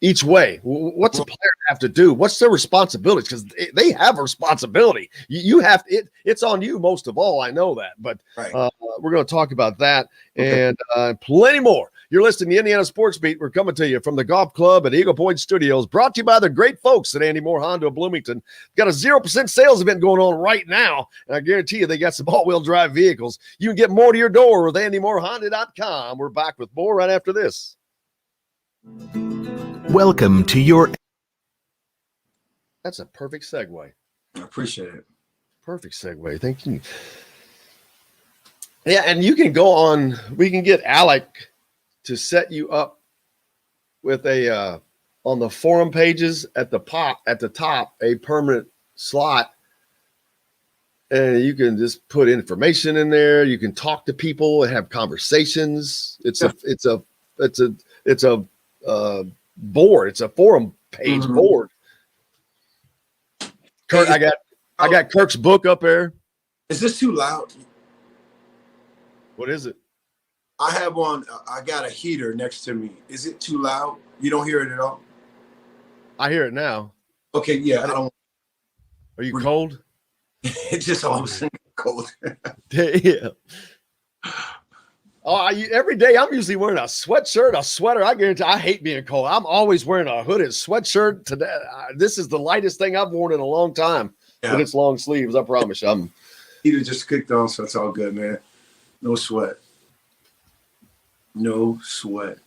each way. What's a player have to do? What's their responsibilities? Because they have a responsibility. You have it's on you most of all. I know that, but right. We're going to talk about that and plenty more. You're listening to the Indiana Sports Beat. We're coming to you from the Golf Club at Eagle Point Studios, brought to you by the great folks at Andy Moore Honda of Bloomington. Got a 0% sales event going on right now, and I guarantee you they got some all-wheel drive vehicles. You can get more to your door with AndyMooreHonda.com. We're back with more right after this. Welcome to your... That's a perfect segue. I appreciate it. Perfect segue. Thank you. Yeah, and you can go on. We can get Alec to set you up with a on the forum pages at the top, a permanent slot, and you can just put information in there. You can talk to people and have conversations. It's a board. It's a forum page board. Kirk, I got Kirk's book up there. Is this too loud? What is it? I got a heater next to me. Is it too loud? You don't hear it at all? I hear it now. Okay, yeah, I don't. Are you cold? It's just all of a sudden cold. Yeah. Oh, every day I'm usually wearing a sweatshirt, a sweater. I guarantee I hate being cold. I'm always wearing a hooded sweatshirt. Today, this is the lightest thing I've worn in a long time. Yeah. But it's long sleeves. I promise you. Heater just kicked on, so it's all good, man. No sweat. No sweat.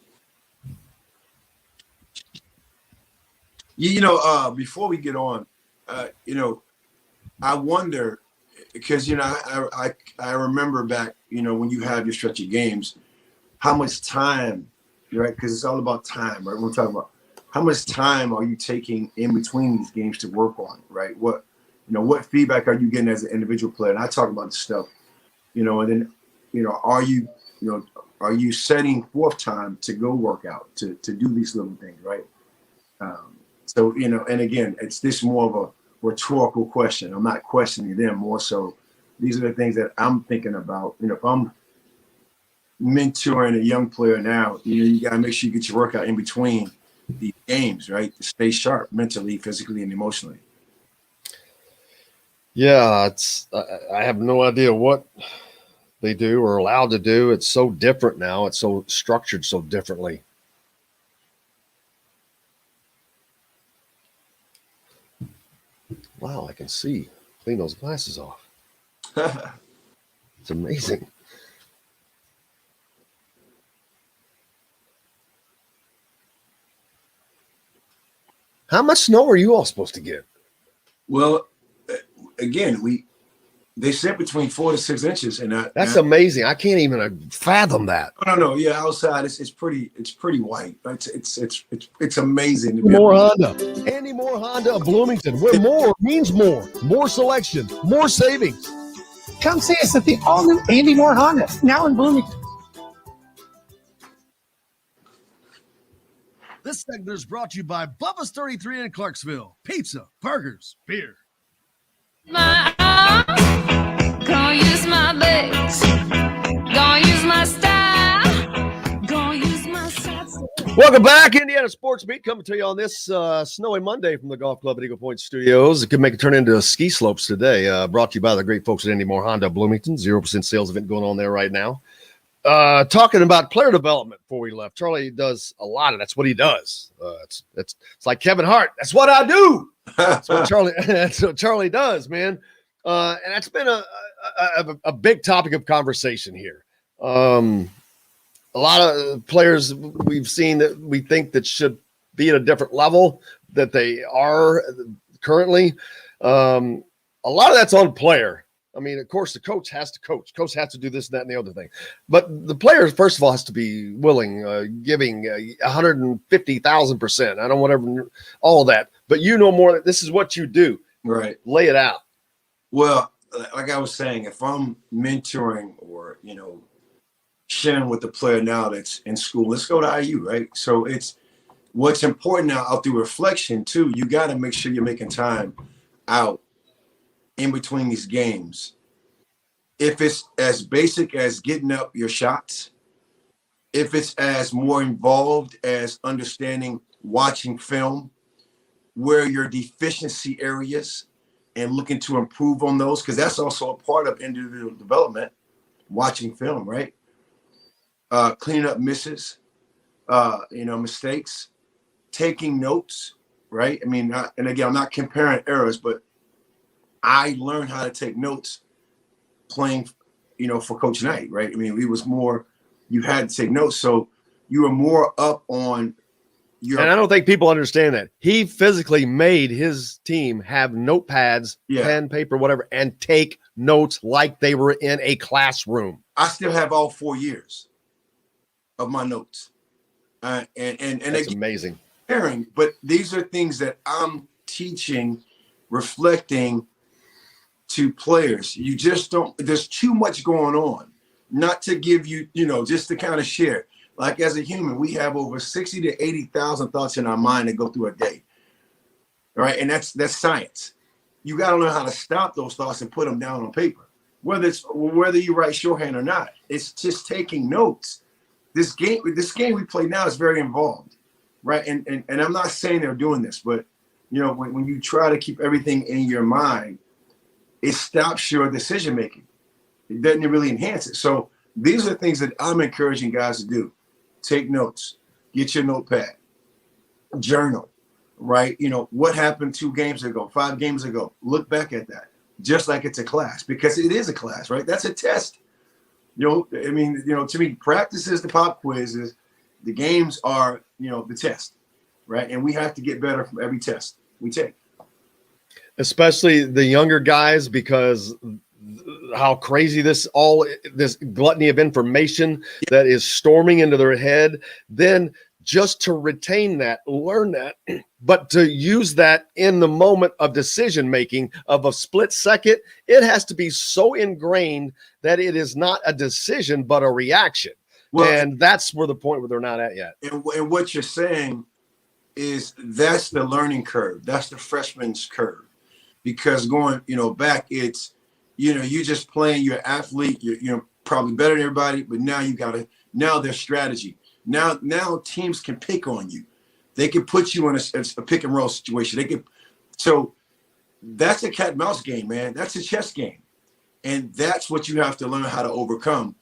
Before we get on, I wonder, because I remember back, when you have your stretch of games, how much time, right? Because it's all about time, right? We're talking about how much time are you taking in between these games to work on, right? What feedback are you getting as an individual player? And I talk about this stuff, and then, are you setting forth time to go work out, to do these little things, right? So, and again, it's this more of a rhetorical question. I'm not questioning them, more so these are the things that I'm thinking about. If I'm mentoring a young player now, you got to make sure you get your workout in between the games, right? To stay sharp mentally, physically, and emotionally. Yeah, I have no idea what they do or allowed to do. It's so different now. It's so structured so differently. Wow, I can see. Clean those glasses off. It's amazing. How much snow are you all supposed to get? Well, again, they said between 4 to 6 inches, and that's amazing. I can't even fathom that. No. Yeah, outside it's pretty white. It's amazing. More Honda. Andy Moore Honda of Bloomington, where more means more. More selection, more savings. Come see us at the all-new Andy Moore Honda, now in Bloomington. This segment is brought to you by Bubba's 33 in Clarksville. Pizza, burgers, beer. My arms, gonna use my legs, gonna use my style, gonna use my shots. Welcome back, Indiana Sports Beat, coming to you on this snowy Monday from the Golf Club at Eagle Point Studios. It could make it turn into ski slopes today. Brought to you by the great folks at Andy Moore Honda Bloomington. 0% sales event going on there right now. Talking about player development before we left. Charlie does a lot of that's what he does. It's like Kevin Hart. That's what I do. That's what Charlie does, man. And that's been a big topic of conversation here. A lot of players we've seen that we think that should be at a different level that they are currently. A lot of that's on player. I mean, of course, the coach has to coach. Coach has to do this, that, and the other thing. But the player, first of all, has to be willing, giving 150,000%. I don't whatever, all of that. But more. This is what you do. Right. Lay it out. Well, like I was saying, if I'm mentoring or, sharing with the player now that's in school, let's go to IU, right? So it's what's important now out through reflection, too. You got to make sure you're making time out in between these games. If it's as basic as getting up your shots, if it's as more involved as understanding, watching film, where your deficiency areas and looking to improve on those, because that's also a part of individual development, watching film, right? Cleaning up misses, mistakes, taking notes, right? I mean, and again, I'm not comparing errors, but I learned how to take notes playing, for Coach Knight, right? I mean, it was more, you had to take notes. So you were more up on your. And I don't think people understand that. He physically made his team have notepads, pen, paper, whatever, and take notes like they were in a classroom. I still have all 4 years of my notes. And that's amazing. But these are things that I'm teaching, reflecting to players. You just don't, there's too much going on not to give you, just to kind of share. Like as a human, we have over 60 to 80,000 thoughts in our mind that go through a day. Right. And that's science. You got to learn how to stop those thoughts and put them down on paper, whether you write shorthand or not. It's just taking notes. This game we play now is very involved. Right. And I'm not saying they're doing this, but when you try to keep everything in your mind, it stops your decision making. It doesn't really enhance it. So these are things that I'm encouraging guys to do. Take notes, get your notepad, journal, right? What happened 2 games ago, 5 games ago? Look back at that, just like it's a class, because it is a class, right? That's a test. To me, practice is the pop quizzes. The games are, the test, right? And we have to get better from every test we take. Especially the younger guys, because how crazy this gluttony of information that is storming into their head, then just to retain that, learn that, but to use that in the moment of decision making of a split second, it has to be so ingrained that it is not a decision but a reaction. And that's where the point where they're not at yet. And what you're saying is that's the learning curve. That's the freshman's curve. Because going, back, it's, you're just playing, you're an athlete, you're probably better than everybody, but now there's strategy. Now teams can pick on you. They can put you in a pick and roll situation. So that's a cat and mouse game, man. That's a chess game. And that's what you have to learn how to overcome,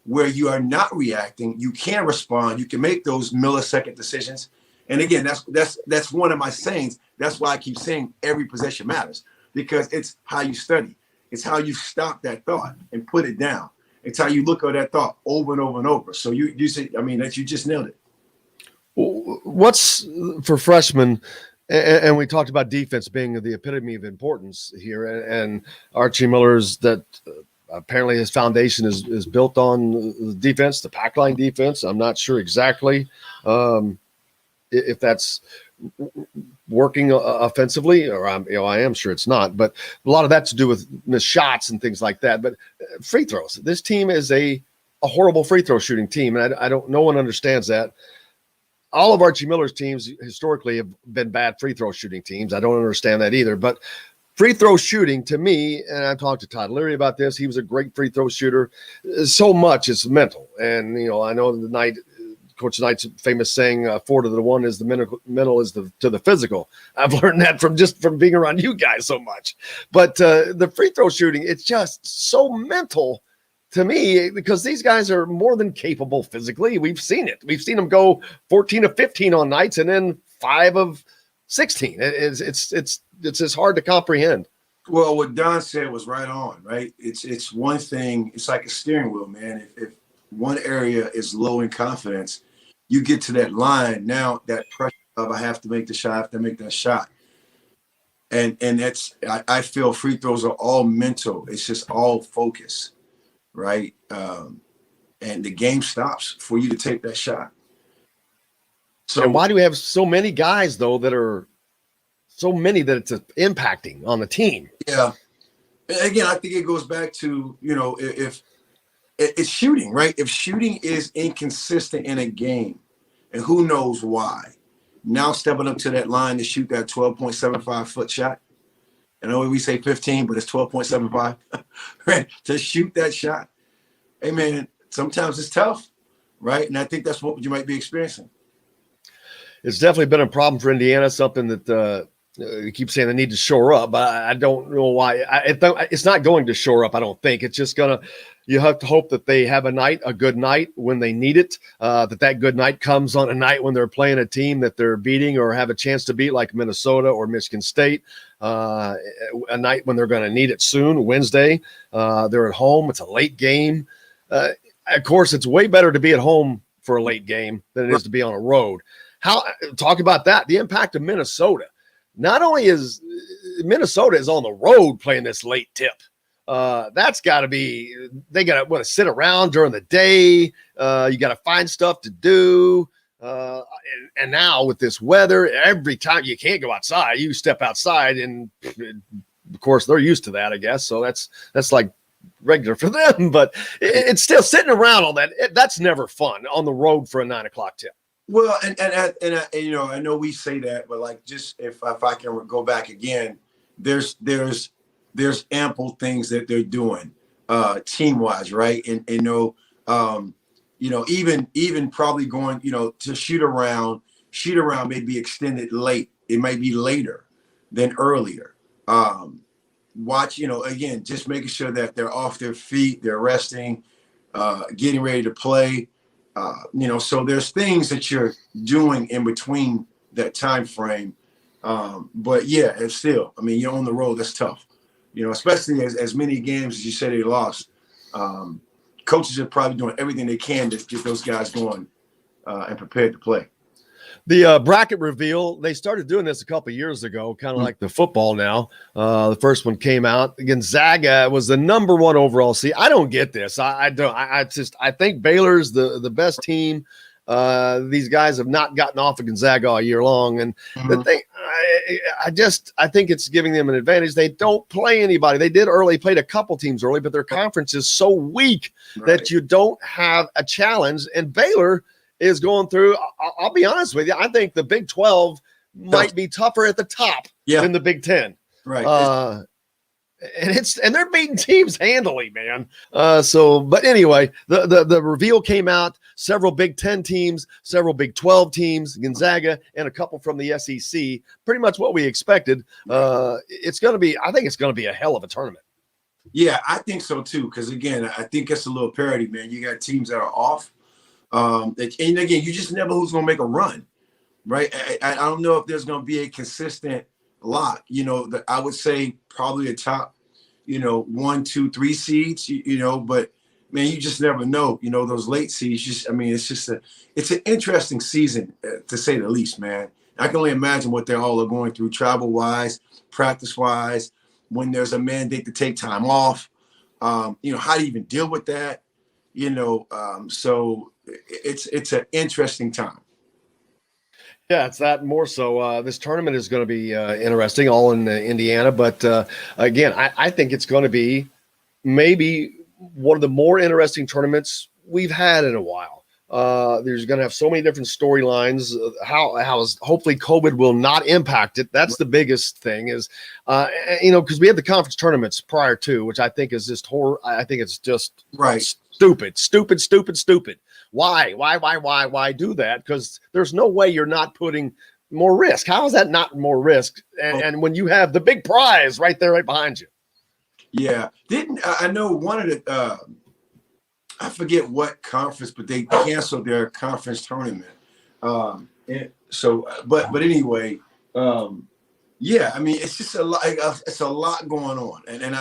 where you are not reacting. You can respond. You can make those millisecond decisions. And again, that's one of my sayings. That's why I keep saying every possession matters, because it's how you study. It's how you stop that thought and put it down. It's how you look at that thought over and over and over. So you say, that you just nailed it. What's for freshmen, and we talked about defense being the epitome of importance here, and Archie Miller's that apparently his foundation is built on defense, the pack line defense. I'm not sure exactly if that's working offensively, or I am sure it's not, but a lot of that to do with missed shots and things like that. But free throws, this team is a horrible free throw shooting team, and no one understands that. All of Archie Miller's teams historically have been bad free throw shooting teams. I don't understand that either, but free throw shooting to me, and I talked to Todd Leary about this. He was a great free throw shooter. So much is mental. And, I know Coach Knight's famous saying, 4 to the 1 is the mental is to the physical. I've learned that from being around you guys so much. But the free throw shooting, it's just so mental to me, because these guys are more than capable physically. We've seen it. We've seen them go 14 of 15 on nights and then 5 of 16. It's just hard to comprehend. Well, what Don said was right on, right? It's one thing. It's like a steering wheel, man. If one area is low in confidence, you get to that line. Now that pressure of I have to make the shot, I have to make that shot. And that's, I feel free throws are all mental. It's just all focus, right? And the game stops for you to take that shot. So and why do we have so many guys though that it's impacting on the team? Yeah. Again, I think it goes back to, if it's shooting, right? If shooting is inconsistent in a game, and who knows why, now stepping up to that line to shoot that 12.75 foot shot. I know we say 15, but it's 12.75, right? To shoot that shot. Hey, man, sometimes it's tough, right? And I think that's what you might be experiencing. It's definitely been a problem for Indiana, something that you keep saying they need to shore up, but I don't know why. It's not going to shore up, I don't think. It's just you have to hope that they have a good night when they need it, that good night comes on a night when they're playing a team that they're beating or have a chance to beat, like Minnesota or Michigan State, a night when they're going to need it soon, Wednesday. They're at home. It's a late game. Of course, it's way better to be at home for a late game than it is to be on a road. Talk about that, the impact of Minnesota. Not only is Minnesota is on the road playing this late tip, that's got to be, they got to sit around during the day. You got to find stuff to do. And now with this weather, every time you can't go outside, you step outside, and of course they're used to that, I guess. So that's like regular for them, but it's still sitting around all that. That's never fun on the road for a 9 o'clock tip. Well, and I know we say that, but like, just if I can go back again, there's ample things that they're doing team wise, right? And even probably going, to shoot around may be extended late. It might be later, than earlier. Watch, again, just making sure that they're off their feet, they're resting, getting ready to play. So there's things that you're doing in between that time frame. But yeah, it's still, you're on the road. That's tough. Especially as many games as you said they lost. Coaches are probably doing everything they can to get those guys going and prepared to play. The bracket reveal, they started doing this a couple of years ago, kind of like the football now. The first one came out. Gonzaga was the number 1 overall seed. I don't get this. I don't. I think Baylor's the best team. These guys have not gotten off of Gonzaga all year long. And the thing, I think it's giving them an advantage. They don't play anybody. They did early, played a couple teams early, but their conference is so weak that you don't have a challenge. And Baylor is going through, I'll be honest with you, I think the Big 12 might be tougher at the top than the Big 10. Right. And they're beating teams handily, man. But anyway, the reveal came out, several Big 10 teams, several Big 12 teams, Gonzaga, and a couple from the SEC. Pretty much what we expected. I think it's going to be a hell of a tournament. Yeah, I think so too. Because again, I think it's a little parity, man. You got teams that are off. And again, you just never know who's going to make a run, right? I don't know if there's going to be a consistent lot. I would say probably a top, 1, 2, 3 seeds. But man, you just never know. Those late seeds. It's an interesting season to say the least, man. I can only imagine what they're all going through, travel wise, practice wise. When there's a mandate to take time off, how do you even deal with that? So it's an interesting time. Yeah, it's that more so. This tournament is going to be interesting, all in Indiana. But again, I think it's going to be maybe one of the more interesting tournaments we've had in a while. There's going to have so many different storylines. How hopefully COVID will not impact it. That's the biggest thing is, because we had the conference tournaments prior to, which I think is just horror. I think it's just stupid. Why do that? Because there's no way you're not putting more risk. How is that not more risk? And when you have the big prize right there, right behind you. Yeah. I know one of the, I forget what conference, but they canceled their conference tournament. But anyway, it's just a lot. It's a lot going on, and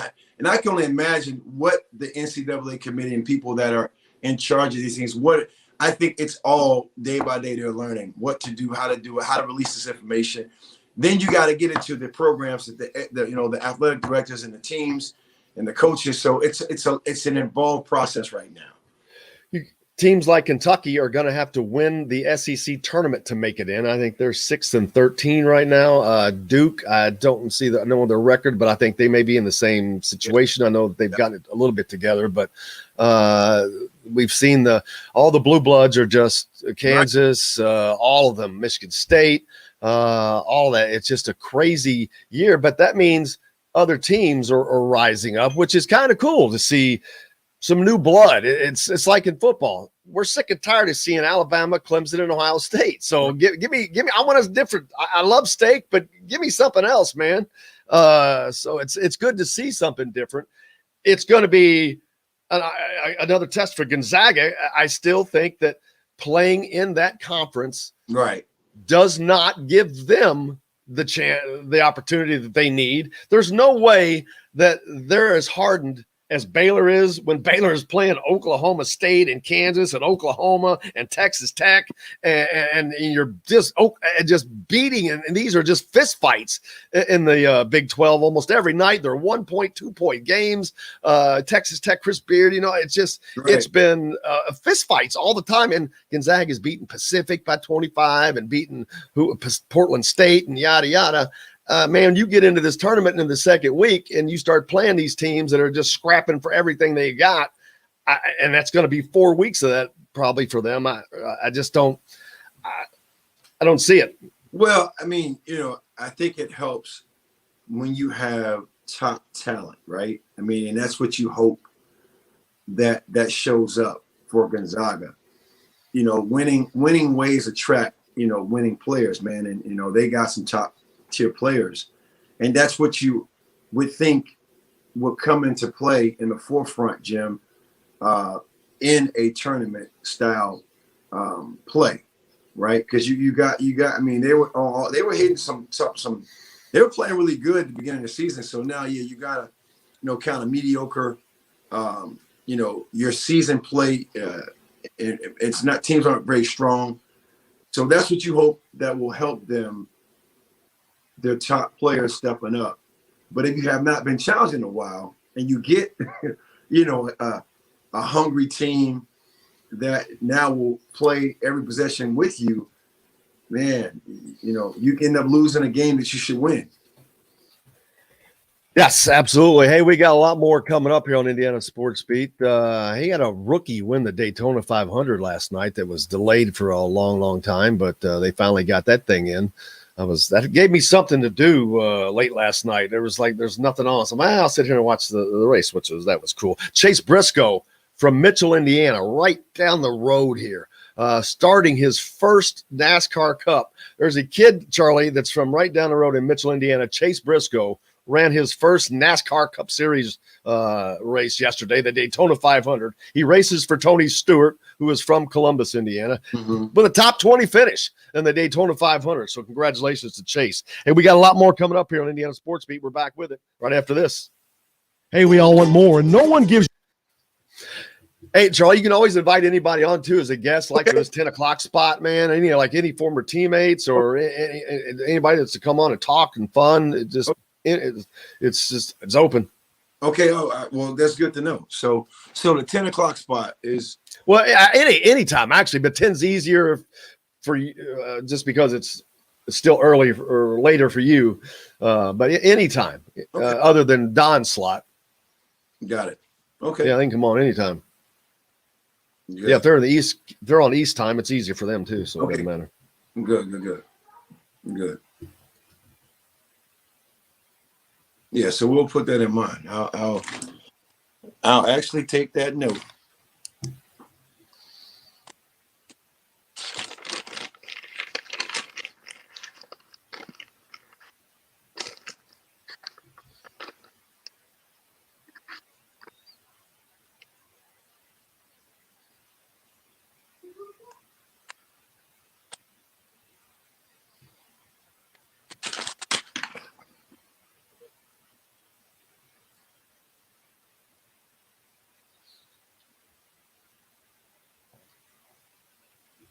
I can only imagine what the NCAA committee and people that are in charge of these things. What I think it's all day by day they're learning what to do, how to do it, how to release this information. Then you got to get into the programs that the athletic directors and the teams and the coaches. So it's an involved process right now. Teams like Kentucky are going to have to win the SEC tournament to make it in. I think they're 6-13 right now. Duke, I don't know their record, but I think they may be in the same situation. I know that they've gotten it a little bit together, but we've seen all the blue bloods are just Kansas, all of them, Michigan State, all that. It's just a crazy year, but that means other teams are rising up, which is kind of cool to see. Some new blood. It's like in football. We're sick and tired of seeing Alabama, Clemson, and Ohio State. So give me. I want us different. I love steak, but give me something else, man. So it's good to see something different. It's going to be another test for Gonzaga. I still think that playing in that conference does not give them the opportunity that they need. There's no way that they're as hardened as Baylor is when Baylor is playing Oklahoma State and Kansas and Oklahoma and Texas Tech, and you're just beating, and these are just fist fights in the Big 12 almost every night. They're 1-point, 2-point games. Texas Tech, Chris Beard, it's been fist fights all the time. And Gonzaga's beaten Pacific by 25 and beaten Portland State and yada yada. Man, you get into this tournament in the second week and you start playing these teams that are just scrapping for everything they got. And that's going to be 4 weeks of that probably for them. I just don't see it. Well, I think it helps when you have top talent, right? And that's what you hope that shows up for Gonzaga. Winning ways attract, winning players, man. And, they got some top tier players. And that's what you would think would come into play in the forefront, Jim, in a tournament style play, right? Because you got. I mean, they were hitting some. They were playing really good at the beginning of the season. So now, you got to, kind of mediocre. Your season play. It's not, teams aren't very strong. So that's what you hope that will help them. Their top players stepping up. But if you have not been challenged in a while, and you get, a hungry team that now will play every possession with you, man, you can end up losing a game that you should win. Yes, absolutely. Hey, we got a lot more coming up here on Indiana Sports Beat. He had a rookie win the Daytona 500 last night that was delayed for a long, long time, but they finally got that thing in. That gave me something to do late last night. There's nothing on. So I'll sit here and watch the race, that was cool. Chase Briscoe from Mitchell, Indiana, right down the road here, starting his first NASCAR Cup. There's a kid, Charlie, that's from right down the road in Mitchell, Indiana. Chase Briscoe ran his first NASCAR Cup Series race yesterday, the Daytona 500. He races for Tony Stewart, who is from Columbus, Indiana, with a top 20 finish in the Daytona 500. So congratulations to Chase. Hey, we got a lot more coming up here on Indiana Sports Beat. We're back with it right after this. Hey, we all want more, and no one gives. Hey, Charlie, you can always invite anybody on too as a guest, like for this 10 o'clock spot, man. Any former teammates or anybody that's to come on and talk and fun. It's open. Okay. Oh, well, that's good to know. So the 10 o'clock spot is anytime actually, but 10's easier for you just because it's still early or later for you. But anytime, other than Don's slot. Got it. Okay. Yeah, they can come on anytime. Good. Yeah, if they're in the East, they're on East time. It's easier for them too, so it doesn't matter. Good. Yeah, so we'll put that in mind. I'll actually take that note.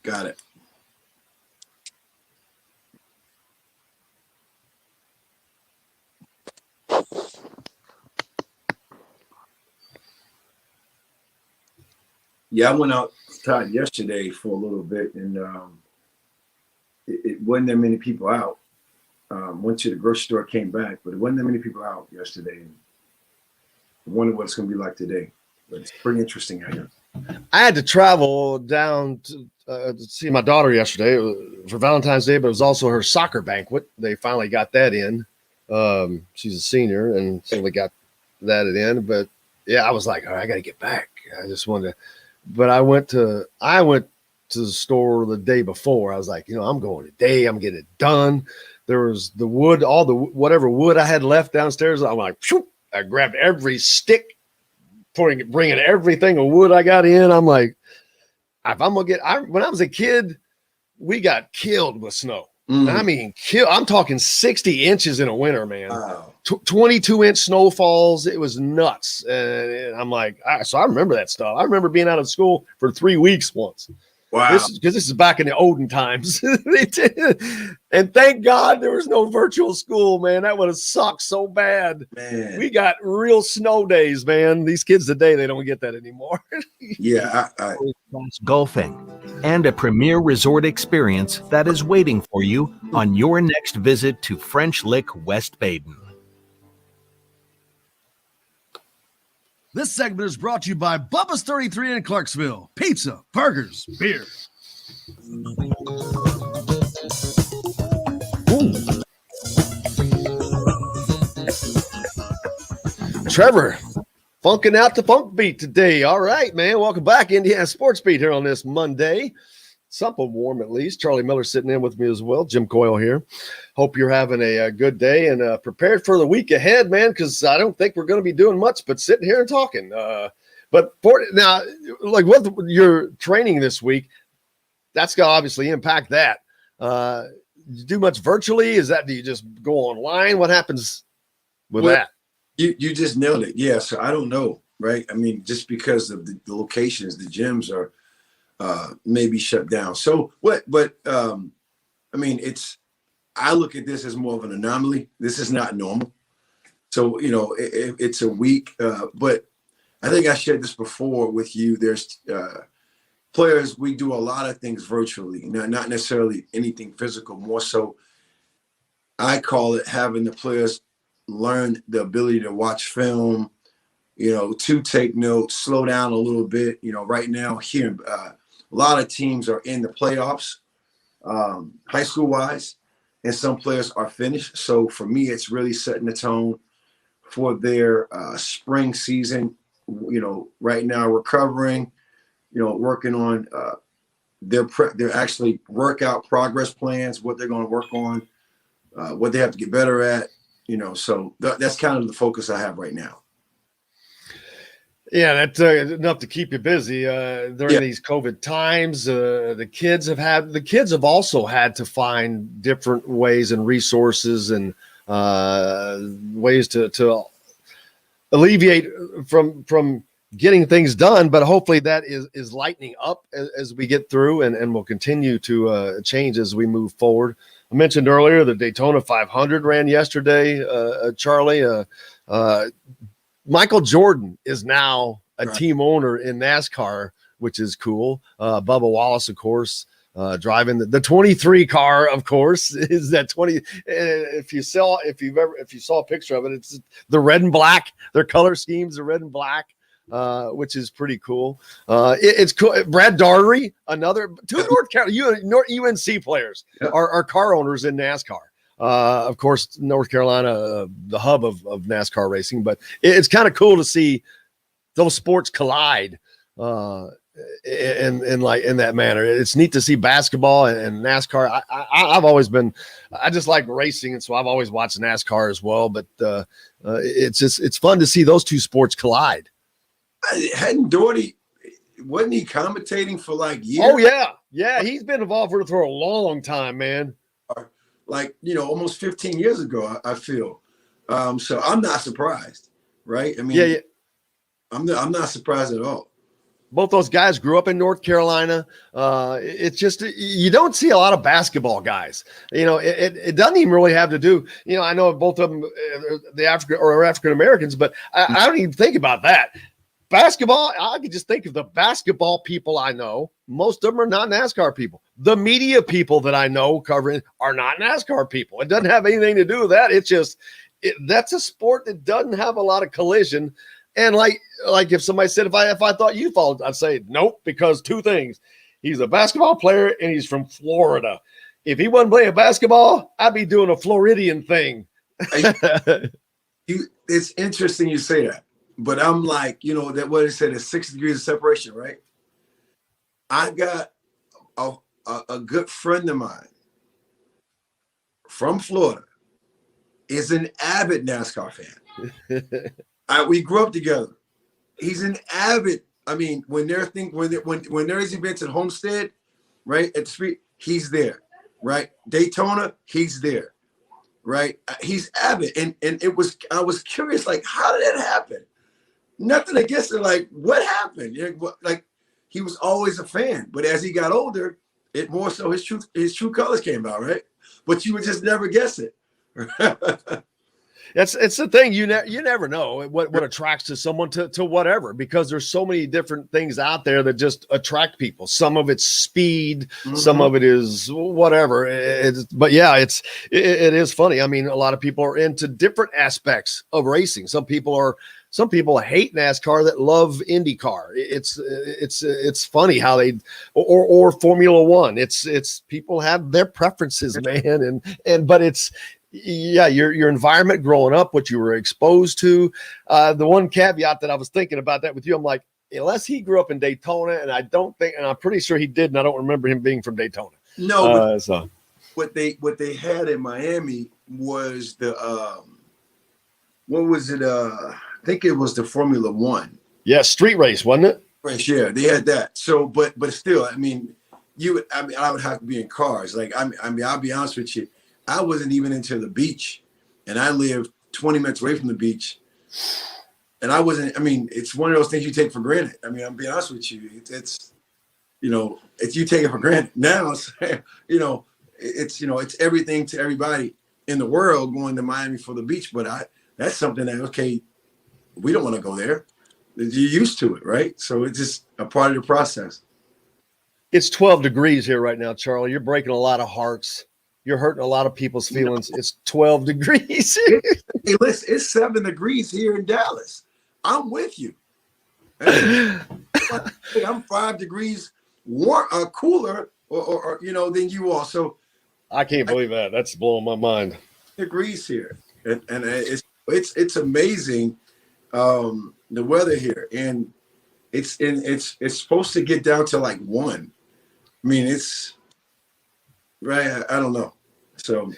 Got it. Yeah, I went outside yesterday for a little bit, and it wasn't that many people out. Went to the grocery store, came back, but it wasn't that many people out yesterday. I wonder what it's going to be like today. But it's pretty interesting out here. I had to travel down to see my daughter yesterday for Valentine's Day, but it was also her soccer banquet. They finally got that in. She's a senior, and so they got that in. But yeah, I was like, all right, I got to get back. I just wanted to, but I went to the store the day before. I was like, I'm going today. I'm getting it done. There was the wood, all the whatever wood I had left downstairs. I'm like, phew, I grabbed every stick, bringing everything of wood I got in. I'm like, if I'm gonna when I was a kid, we got killed with snow. I mean, I'm talking 60 inches in a winter, man. Wow. 22-inch snowfalls. It was nuts. And I'm like, so I remember that stuff. I remember being out of school for 3 weeks once. Wow. Because this is back in the olden times. And thank God there was no virtual school, man. That would have sucked so bad. Man. We got real snow days, man. These kids today, they don't get that anymore. Yeah. Golfing and a premier resort experience that is waiting for you on your next visit to French Lick, West Baden. This segment is brought to you by Bubba's 33 in Clarksville. Pizza, burgers, beer. Trevor, funking out the funk beat today. All right, man. Welcome back, Indiana Sports Beat here on this Monday. something warm at least. Charlie Miller sitting in with me as well. Jim Coyle here. Hope you're having a good day and prepared for the week ahead, man, because I don't think we're going to be doing much but sitting here and talking. But for now, like with your training this week, that's going to obviously impact that. You do much virtually? Do you just go online? What happens with that? You just nailed it. Yeah, so I don't know, right? I mean, just because of the locations, the gyms are maybe shut down. So what? But I mean, I look at this as more of an anomaly. This is not normal. So it's a week. But I think I shared this before with you. There's players. We do a lot of things virtually, not necessarily anything physical. More so, I call it having the players learn the ability to watch film, to take notes, slow down a little bit. Right now here, a lot of teams are in the playoffs, high school wise, and some players are finished. So for me, it's really setting the tone for their spring season. Right now recovering, working on their actually workout progress plans, what they're going to work on, what they have to get better at. So that's kind of the focus I have right now. Yeah, that's enough to keep you busy during these COVID times. The kids have also had to find different ways and resources and ways to alleviate from getting things done. But hopefully that is lightening up as we get through and will continue to change as we move forward. I mentioned earlier the Daytona 500 ran yesterday, Charlie. Michael Jordan is now a team owner in NASCAR, which is cool. Bubba Wallace, of course, driving the 23 car, of course, is that 20. If you saw a picture of it, it's the red and black. Their color schemes are red and black. Which is pretty cool. It's cool. Brad Daugherty, two North Carolina UNC players are car owners in NASCAR. Of course, North Carolina, the hub of NASCAR racing, but it's kind of cool to see those sports collide in that manner. It's neat to see basketball and NASCAR. I just like racing, and so I've always watched NASCAR as well. But it's fun to see those two sports collide. Hadn't Doherty, wasn't he commentating for like years? Oh yeah, he's been involved for a long time, man. Like almost 15 years ago, I feel. So I'm not surprised, right? I mean, yeah. I'm not surprised at all. Both those guys grew up in North Carolina. It's just you don't see a lot of basketball guys. It doesn't even really have to do. I know both of them, the African Americans, but I don't even think about that. Basketball, I can just think of the basketball people I know. Most of them are not NASCAR people. The media people that I know covering are not NASCAR people. It doesn't have anything to do with that. It's just that's a sport that doesn't have a lot of collision. And like if somebody said if I thought you followed, I'd say nope, because two things: he's a basketball player and he's from Florida. If he wasn't playing basketball, I'd be doing a Floridian thing. It's interesting you say that. But I'm like, that what it said is 6 degrees of separation, right? I got a good friend of mine from Florida is an avid NASCAR fan. We grew up together. He's an avid. I mean, when there's events at Homestead, right at the street, he's there, right? Daytona, he's there, right? He's avid, and I was curious, like, how did that happen? Nothing against it. Like, what happened? Like, he was always a fan, but as he got older, it more so his true colors came out, right? But you would just never guess it. It's the thing. You never know what attracts to someone to whatever, because there's so many different things out there that just attract people. Some of it's speed, some of it is whatever. But yeah, it is funny. I mean, a lot of people are into different aspects of racing. Some people hate NASCAR that love IndyCar. It's funny how they or Formula One. It's people have their preferences, man, but it's. Yeah, your environment growing up, what you were exposed to. The one caveat that I was thinking about that with you, I'm like, unless he grew up in Daytona, and I don't think, and I'm pretty sure he did, and I don't remember him being from Daytona. No, so what they had in Miami was the what was it? I think it was the Formula One. Yeah, street race, wasn't it? Right, yeah, they had that. So, but still, I mean, I would have to be in cars. Like, I mean, I'll be honest with you, I wasn't even into the beach, and I lived 20 minutes away from the beach, and I wasn't. I mean, it's one of those things you take for granted. I mean, I'll be honest with you, it's you know, it's you take it for granted now. It's, you know, it's everything to everybody in the world going to Miami for the beach, but that's something that okay, we don't want to go there. You're used to it, right? So it's just a part of the process. It's 12 degrees here right now, Charlie. You're breaking a lot of hearts. You're hurting a lot of people's feelings. It's 12 degrees. Hey, listen, it's 7 degrees here in Dallas. I'm with you. Hey, I'm 5 degrees cooler, or than you are. So I can't believe that. That's blowing my mind. Degrees here, and it's amazing. The weather here, and it's supposed to get down to like 1. I mean, it's right. I don't know. So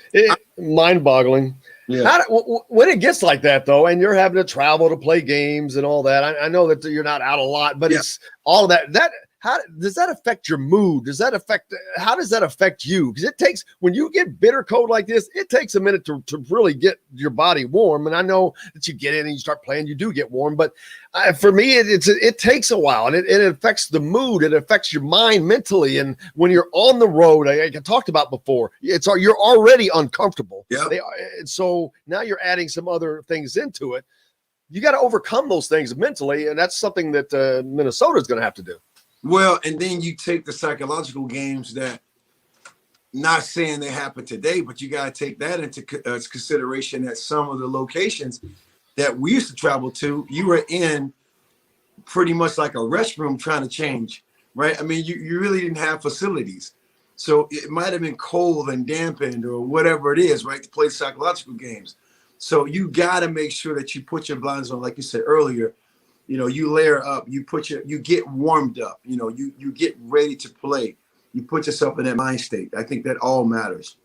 mind-boggling. Yeah. When it gets like that, though, and you're having to travel to play games and all that, I know that you're not out a lot, but it's all of that. How does that affect your mood? How does that affect you? Because it takes, when you get bitter cold like this, it takes a minute to really get your body warm. And I know that you get in and you start playing, you do get warm. But for me, it takes a while, and it affects the mood. It affects your mind mentally. And when you're on the road, I talked about before, you're already uncomfortable. Yeah. So now you're adding some other things into it. You got to overcome those things mentally, and that's something that Minnesota is going to have to do. Well, and then you take the psychological games that, not saying they happen today, but you got to take that into consideration at some of the locations that we used to travel to. You were in pretty much like a restroom trying to change, right? I mean, you really didn't have facilities. So it might have been cold and dampened or whatever it is, right, to play psychological games. So you got to make sure that you put your blinders on, like you said earlier. You layer up, you get warmed up, you get ready to play. You put yourself in that mind state. I think that all matters.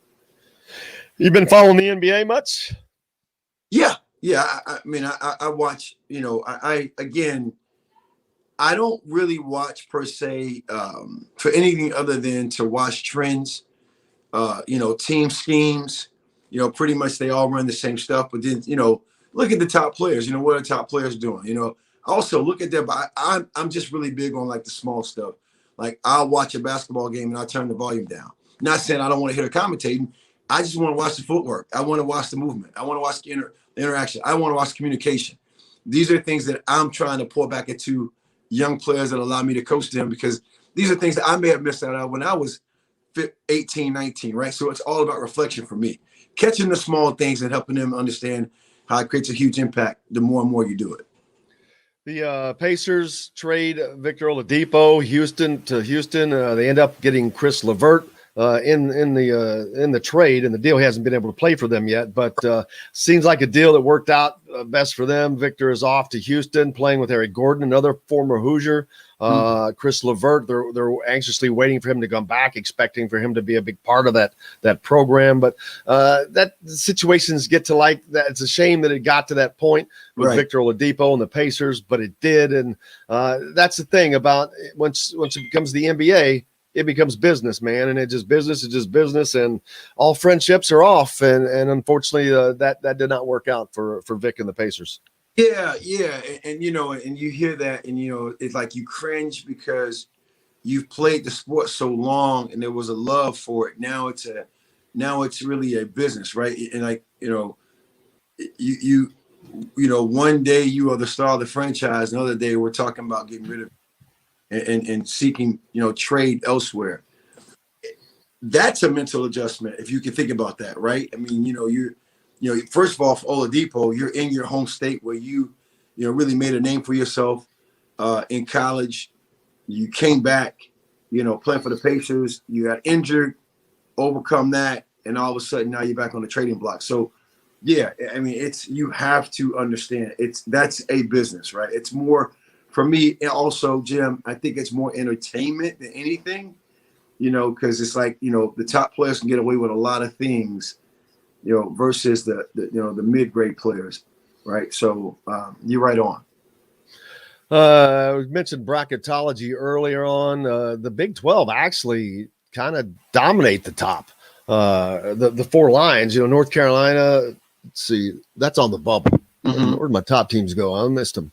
You've been following the NBA much? Yeah. I mean, I watch, I don't really watch per se for anything other than to watch trends, team schemes, pretty much they all run the same stuff. But then, look at the top players, what are the top players doing, Also, look at that, but I'm just really big on like the small stuff. Like I'll watch a basketball game and I'll turn the volume down. Not saying I don't want to hear the commentating. I just want to watch the footwork. I want to watch the movement. I want to watch the interaction. I want to watch communication. These are things that I'm trying to pour back into young players that allow me to coach them, because these are things that I may have missed out on when I was 18, 19, right? So it's all about reflection for me. Catching the small things and helping them understand how it creates a huge impact the more and more you do it. The Pacers trade Victor Oladipo, Houston to Houston. They end up getting Chris LeVert in the trade, and the deal. He hasn't been able to play for them yet, but seems like a deal that worked out best for them. Victor is off to Houston, playing with Eric Gordon, another former Hoosier. Chris LeVert, they're anxiously waiting for him to come back, expecting for him to be a big part of that program. But that situations get to like that. It's a shame that it got to that point with Victor Oladipo and the Pacers, but it did. And that's the thing about once it becomes the NBA, it becomes business, man. And it's just business, and all friendships are off. And unfortunately, that did not work out for Vic and the Pacers. Yeah. And you hear that, and, it's like you cringe because you've played the sport so long and there was a love for it. Now it's really a business, right? And like, you one day you are the star of the franchise. Another day we're talking about getting rid of and seeking, trade elsewhere. That's a mental adjustment, if you can think about that, right? I mean, first of all, for Oladipo, you're in your home state where you really made a name for yourself in college. You came back, playing for the Pacers. You got injured, overcome that, and all of a sudden now you're back on the trading block. So, yeah, I mean, you have to understand that's a business, right? It's more for me, and also, Jim, I think it's more entertainment than anything, because it's like, the top players can get away with a lot of things, versus the the mid-grade players, right? So you're right on. We mentioned bracketology earlier on. The Big 12 actually kind of dominate the top. The four lines, North Carolina, let's see, that's on the bubble. Mm-hmm. Where'd my top teams go? I missed them.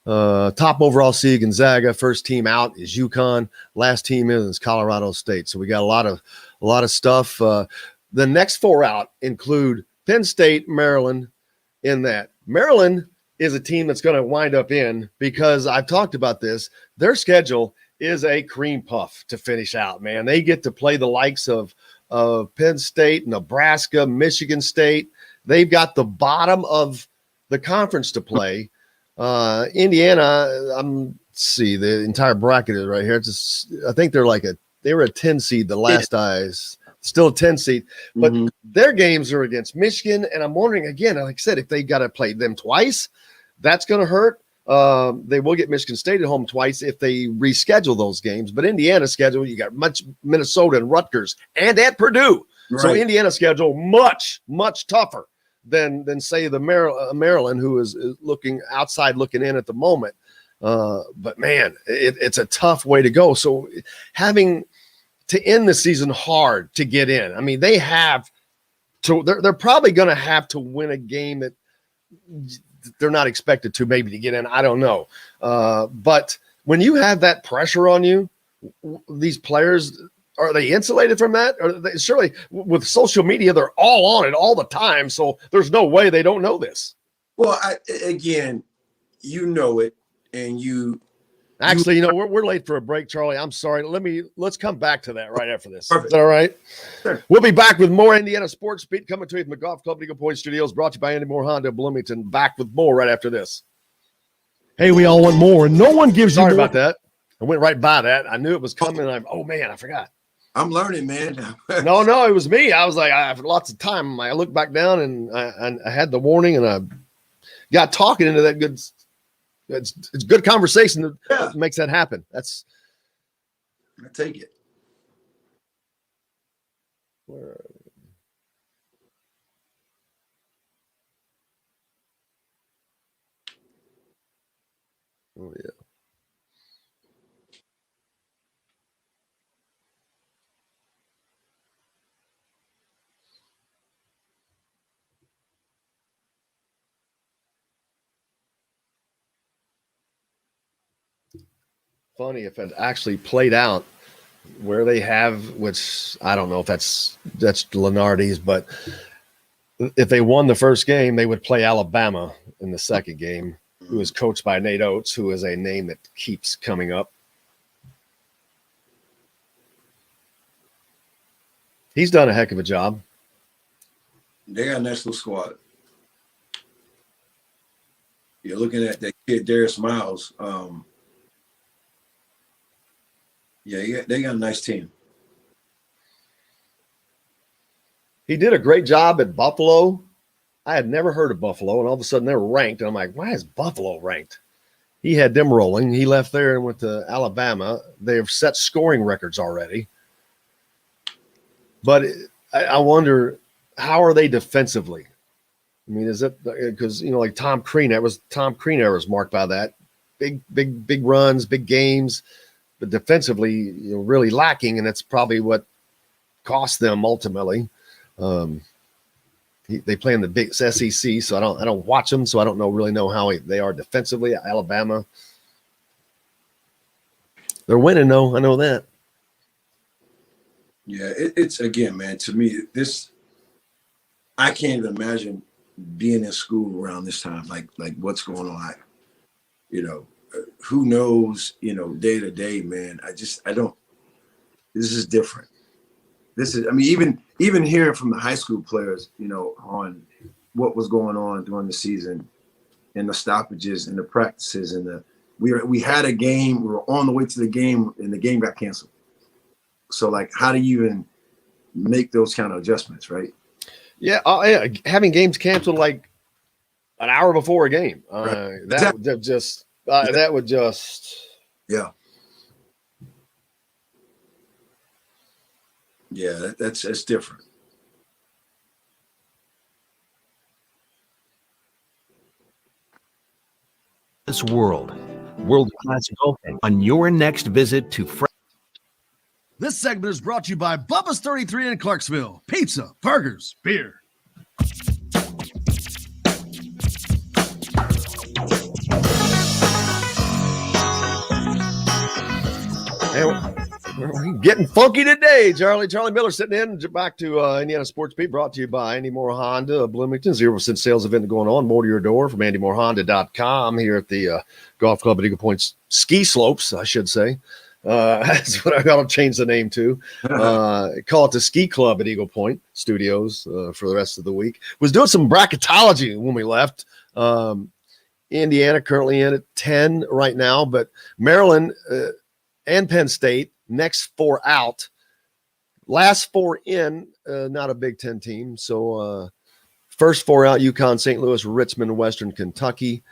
Top overall seed Gonzaga. First team out is UConn. Last team in is Colorado State. So we got a lot of stuff. The next four out include Penn State, Maryland. In that, Maryland is a team that's going to wind up in, because I've talked about this. Their schedule is a cream puff to finish out. Man, they get to play the likes of Penn State, Nebraska, Michigan State. They've got the bottom of the conference to play. Indiana, let's see, the entire bracket is right here. I think they were a 10 seed the last still a 10 seed, but their games are against Michigan. And I'm wondering again, like I said, if they got to play them twice, that's going to hurt. They will get Michigan State at home twice if they reschedule those games. But Indiana's schedule, you got Minnesota and Rutgers and at Purdue. Right. So Indiana's schedule much, much tougher than say the Maryland, who is looking in at the moment. But man, it's a tough way to go. So having to end the season hard to get in. I mean, they're probably going to have to win a game that they're not expected to, maybe, to get in. I don't know. But when you have that pressure on you, these players, are they insulated from that? Or surely with social media, they're all on it all the time. So there's no way they don't know this. Well, again, it, and you. Actually, we're late for a break, Charlie. I'm sorry. Let's come back to that right after this. Perfect. Is that all right? Sure. We'll be back with more Indiana Sports Beat coming to you from the Golf Club Eagle Point Studios, brought to you by Andy Moore Honda Bloomington. Back with more right after this. Hey, we all want more, and no one gives Sorry you more. about that. I went right by that. I knew it was coming. And I forgot. I'm learning, man. No, it was me. I was like, I have lots of time. I looked back down and I had the warning, and I got talking into that good. It's good conversation that makes that happen. I take it. Where are we? Oh yeah. Funny if it actually played out where they have, which I don't know if that's Lenardi's, but if they won the first game, they would play Alabama in the second game, who is coached by Nate Oates, who is a name that keeps coming up. He's done a heck of a job. They got a nice little squad. You're looking at that kid, Darius Miles. They got a nice team. He did a great job at Buffalo. I had never heard of Buffalo, and all of a sudden they were ranked. And I'm like, why is Buffalo ranked? He had them rolling. He left there and went to Alabama. They have set scoring records already. But I wonder, how are they defensively? I mean, is it because, like Tom Crean was marked by that. Big runs, big games. But defensively, really lacking, and that's probably what cost them ultimately. They play in the big SEC, so I don't watch them, so I don't really know how they are defensively. Alabama, they're winning though. I know that. Yeah, it's again, man. To me, I can't even imagine being in school around this time. Like what's going on? Who knows, day to day, man. I don't, this is different. Even hearing from the high school players, on what was going on during the season and the stoppages and the practices and we had a game, we were on the way to the game and the game got canceled. So how do you even make those kind of adjustments, right? Yeah. Having games canceled like an hour before a game. Right. That just, That would just. Yeah. Yeah, that's different. This world-class golfing on your next visit to This segment is brought to you by Bubba's 33 in Clarksville. Pizza, burgers, beer. We're getting funky today. Charlie Miller sitting in. Back to Indiana Sports Beat, brought to you by Andy Moore Honda of Bloomington. 0% sales event going on. More to your door from AndyMooreHonda.com here at the golf club at Eagle Point Ski Slopes, I should say. That's what I got to change the name to. Call it the Ski Club at Eagle Point Studios for the rest of the week. Was doing some bracketology when we left. Indiana currently in at 10 right now, but Maryland and Penn State next 4 out, last 4 in, not a Big Ten team. So first 4 out, UConn, St. Louis, Richmond, Western Kentucky.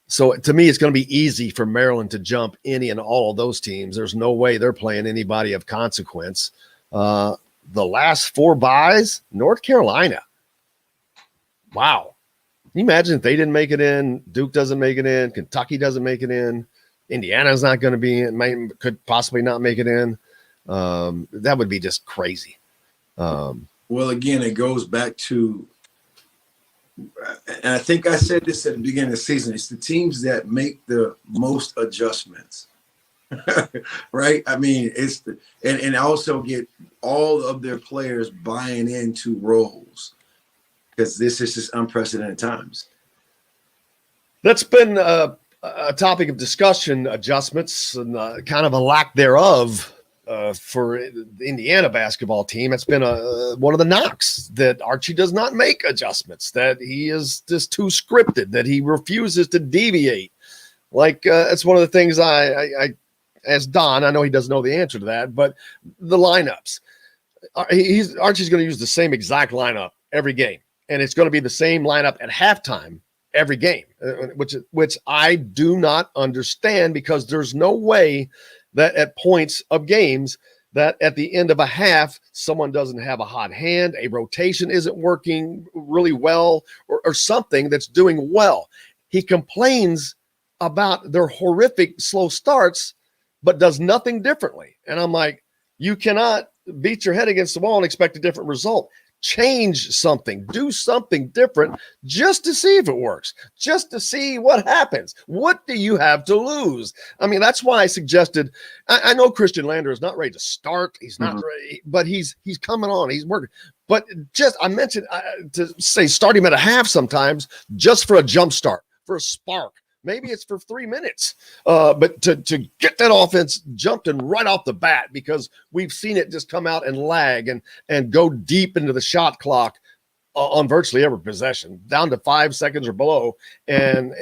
So to me, it's going to be easy for Maryland to jump any and all of those teams. There's no way they're playing anybody of consequence. The last 4 byes, North Carolina. Wow. Can you imagine if they didn't make it in, Duke doesn't make it in, Kentucky doesn't make it in, Indiana's not going to be in, could possibly not make it in. That would be just crazy. Well, again, it goes back to, and I think I said this at the beginning of the season, it's the teams that make the most adjustments, right? I mean, and also get all of their players buying into roles, because this is just unprecedented times. That's been a topic of discussion, adjustments and kind of a lack thereof for the Indiana basketball team. It's been one of the knocks that Archie does not make adjustments, that he is just too scripted, that he refuses to deviate. Like that's one of the things I asked Don. I know he doesn't know the answer to that, but the lineups. Archie's going to use the same exact lineup every game, and it's going to be the same lineup at halftime every game, which I do not understand, because there's no way that at points of games that at the end of a half, someone doesn't have a hot hand, a rotation isn't working really well, or something that's doing well. He complains about their horrific slow starts, but does nothing differently. And I'm like, you cannot beat your head against the wall and expect a different result. Change something, do something different, just to see if it works, just to see what happens. What do you have to lose? I mean, that's why I suggested, I know Christian Lander is not ready to start. He's not ready, but he's coming on. He's working. But just, I mentioned to say, start him at a half sometimes, just for a jump start, for a spark. Maybe it's for 3 minutes, but to get that offense jumped and right off the bat, because we've seen it just come out and lag and go deep into the shot clock on virtually every possession, down to 5 seconds or below. And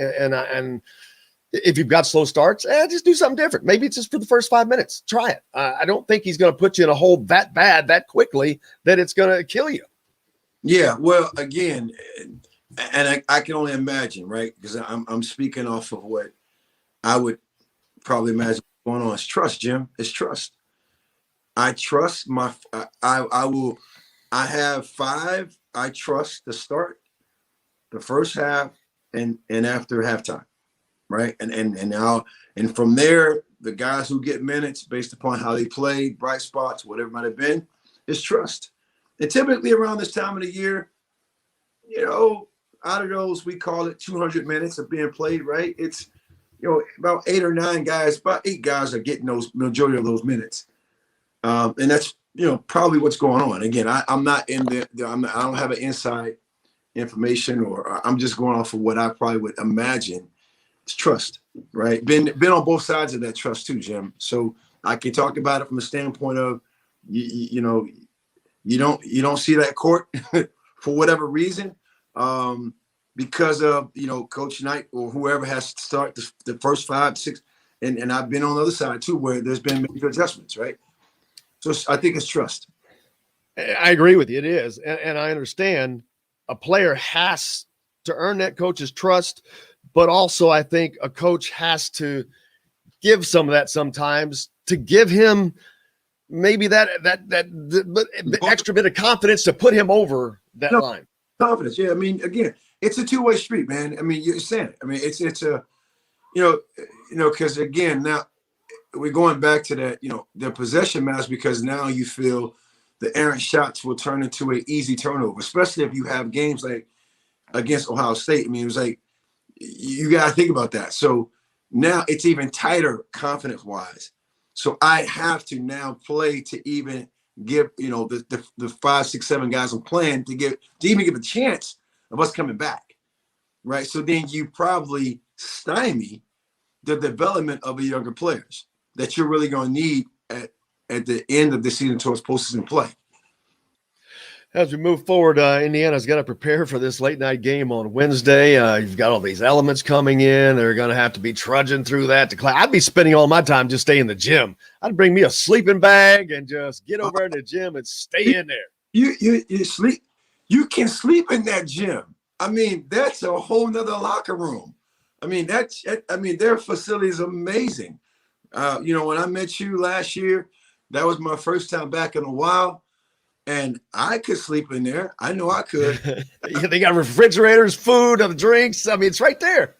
if you've got slow starts, just do something different. Maybe it's just for the first 5 minutes. Try it. I don't think he's going to put you in a hole that bad that quickly that it's going to kill you. Yeah, well, again, and I can only imagine, right? Because I'm speaking off of what I would probably imagine going on. It's trust, Jim. It's trust. I trust I have 5 I trust to start the first half and after halftime, right? And now, and from there, the guys who get minutes based upon how they played, bright spots, whatever it might have been, is trust. And typically around this time of the year, out of those, we call it 200 minutes of being played, right? It's, about 8 or 9 guys, about 8 guys are getting those majority of those minutes. And that's, probably what's going on. Again, I'm not in I don't have an inside information, or I'm just going off of what I probably would imagine. It's trust, right? Been on both sides of that trust too, Jim. So I can talk about it from a standpoint of, you don't see that court for whatever reason. Because of, Coach Knight or whoever has to start the first 5, 6, and I've been on the other side too, where there's been major adjustments, right? So I think it's trust. I agree with you. It is. And I understand a player has to earn that coach's trust, but also I think a coach has to give some of that sometimes to give him maybe the extra bit of confidence to put him over that line. Confidence. Yeah. I mean, again, it's a two-way street, man. I mean, you're saying it. I mean, it's a, because again, now we're going back to that, the possession matters because now you feel the errant shots will turn into an easy turnover, especially if you have games like against Ohio State. I mean, it was like, you got to think about that. So now it's even tighter confidence-wise. So I have to now play to even give, the 5, 6, 7 guys I'm playing to even give a chance of us coming back, right? So then you probably stymie the development of the younger players that you're really going to need at the end of the season towards postseason play. As we move forward, Indiana's got to prepare for this late night game on Wednesday. You've got all these elements coming in. They're going to have to be trudging through that to class. I'd be spending all my time just staying in the gym. I'd bring me a sleeping bag and just get over in the gym and stay in there. You sleep. You can sleep in that gym. I mean, that's a whole nother locker room. I mean, their facility is amazing. When I met you last year, that was my first time back in a while. And I could sleep in there. I know I could. They got refrigerators, food, and drinks. I mean, it's right there.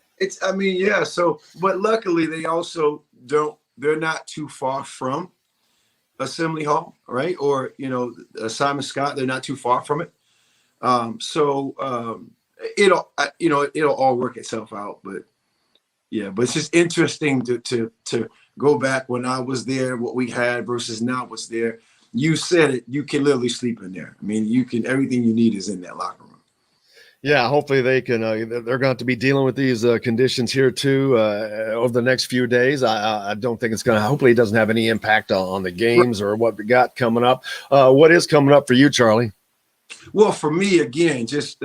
So, but luckily they also they're not too far from Assembly Hall, right? Or, Simon Scott, they're not too far from it. It'll all work itself out. But yeah, but it's just interesting to go back when I was there, what we had versus now what's there. You said it. You can literally sleep in there. I mean, everything you need is in that locker room. Yeah, hopefully they can. They're going to be dealing with these conditions here too over the next few days. I don't think it's going to. Hopefully, it doesn't have any impact on the games or what we got coming up. What is coming up for you, Charlie? Well, for me, again, just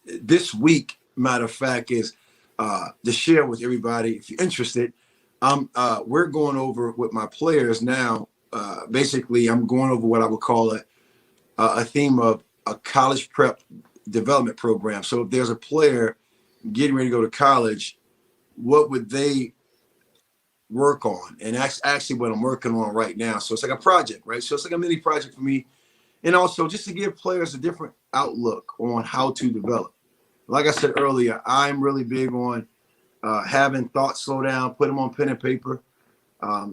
this week, matter of fact, is to share with everybody. If you're interested, we're going over with my players now. Basically, I'm going over what I would call a theme of a college prep development program. So if there's a player getting ready to go to college, what would they work on? And that's actually what I'm working on right now. So it's like a project, right? So it's like a mini project for me. And also just to give players a different outlook on how to develop. Like I said earlier, I'm really big on having thoughts slow down, put them on pen and paper.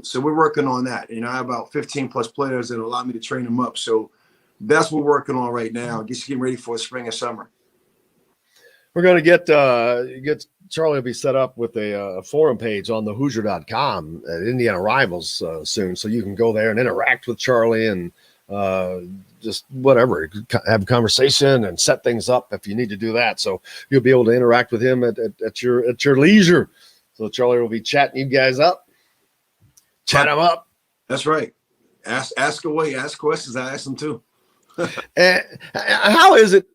So we're working on that. I have about 15 plus players that allow me to train them up. So that's what we're working on right now. Just getting ready for spring and summer. We're going to get Charlie will be set up with a forum page on the Hoosier.com at Indiana Rivals soon. So you can go there and interact with Charlie and just whatever, have a conversation and set things up if you need to do that. So you'll be able to interact with him at your leisure. So Charlie will be chatting you guys up. Chat them up. That's right. Ask away. Ask questions. I ask them too. And how is it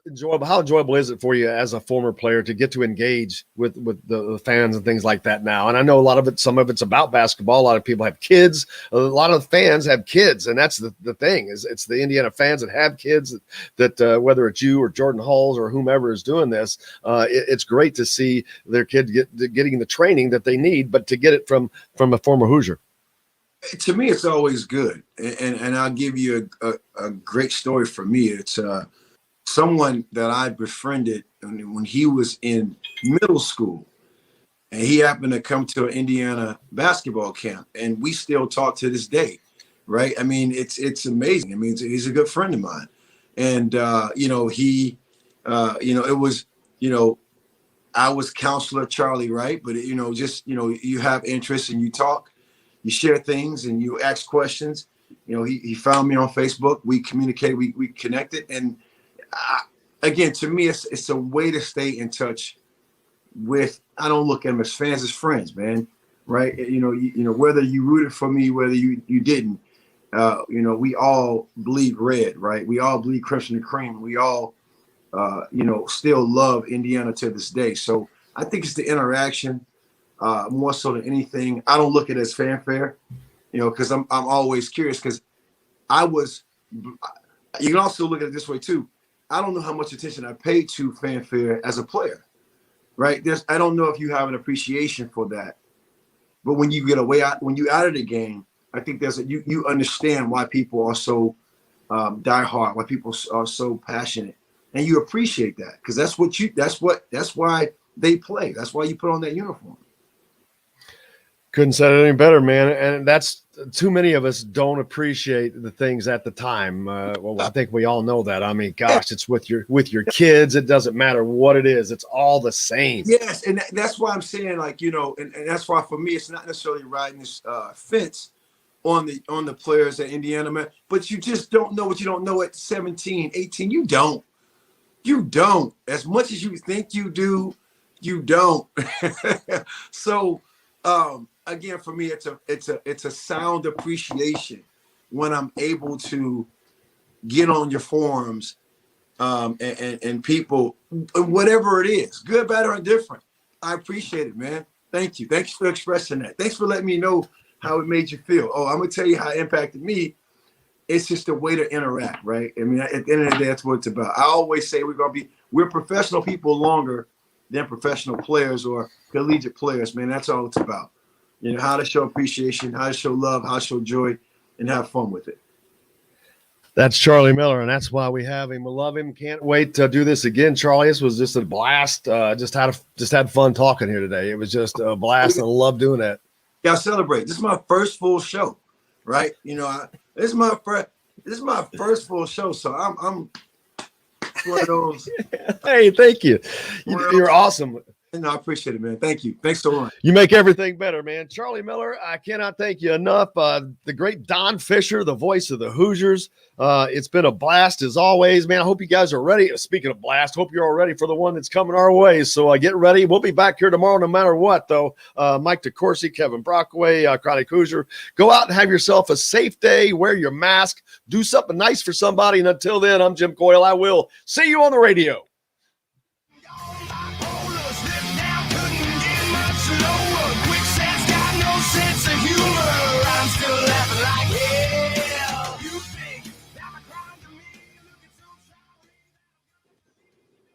enjoyable? How enjoyable is it for you as a former player to get to engage with the fans and things like that now? And I know some of it's about basketball. A lot of people have kids. A lot of fans have kids, and that's the thing is it's the Indiana fans that have kids that whether it's you or Jordan Halls or whomever is doing this, it's great to see their kid getting the training that they need, but to get it from a former Hoosier. To me, it's always good. And I'll give you a great story for me. It's someone that I befriended when he was in middle school. And he happened to come to an Indiana basketball camp. And we still talk to this day, right? I mean, it's amazing. I mean, he's a good friend of mine. And, it was, I was counselor Charlie, right? But, you have interests and you talk. You share things and you ask questions. He found me on Facebook. We communicated, we connected. And again, to me, it's a way to stay in touch with, I don't look at them as fans, as friends, man. Right. Whether you rooted for me, whether you didn't, we all bleed red, right? We all bleed crimson and cream. We all, still love Indiana to this day. So I think it's the interaction. More so than anything, I don't look at it as fanfare, because I'm always curious. Because you can also look at it this way too. I don't know how much attention I paid to fanfare as a player, right? I don't know if you have an appreciation for that, but when you get when you out of the game, I think you understand why people are so die hard, why people are so passionate, and you appreciate that because that's why they play. That's why you put on that uniform. Couldn't say it any better, man. And that's too many of us don't appreciate the things at the time. Well, I think we all know that. I mean, gosh, it's with your kids. It doesn't matter what it is. It's all the same. Yes, and that's why I'm saying, like, and that's why for me, it's not necessarily riding this fence on the players at Indiana, man. But you just don't know what you don't know at 17, 18. You don't. As much as you think you do, you don't. So. Again, for me, it's a sound appreciation when I'm able to get on your forums and people, whatever it is, good, bad, or indifferent. I appreciate it, man. Thank you. Thanks for expressing that. Thanks for letting me know how it made you feel. Oh, I'm gonna tell you how it impacted me. It's just a way to interact, right? I mean, at the end of the day, that's what it's about. I always say we're professional people longer than professional players or collegiate players, man. That's all it's about. How to show appreciation, how to show love, how to show joy, and have fun with it. That's Charlie Miller, and that's why we have him. We love him. Can't wait to do this again, Charlie. This was just a blast. Just had fun talking here today. It was just a blast, and I love doing that. Yeah, I celebrate. This is my first full show, right? This is my first full show, so I'm one of those. Hey, thank you. You're awesome. No, I appreciate it, man. Thank you. Thanks so much. You make everything better, man. Charlie Miller, I cannot thank you enough. The great Don Fischer, the voice of the Hoosiers. It's been a blast as always, man. I hope you guys are ready. Speaking of blast, hope you're all ready for the one that's coming our way. So get ready. We'll be back here tomorrow no matter what, though. Mike DeCourcy, Kevin Brockway, Chronic Hoosier. Go out and have yourself a safe day. Wear your mask. Do something nice for somebody. And until then, I'm Jim Coyle. I will see you on the radio.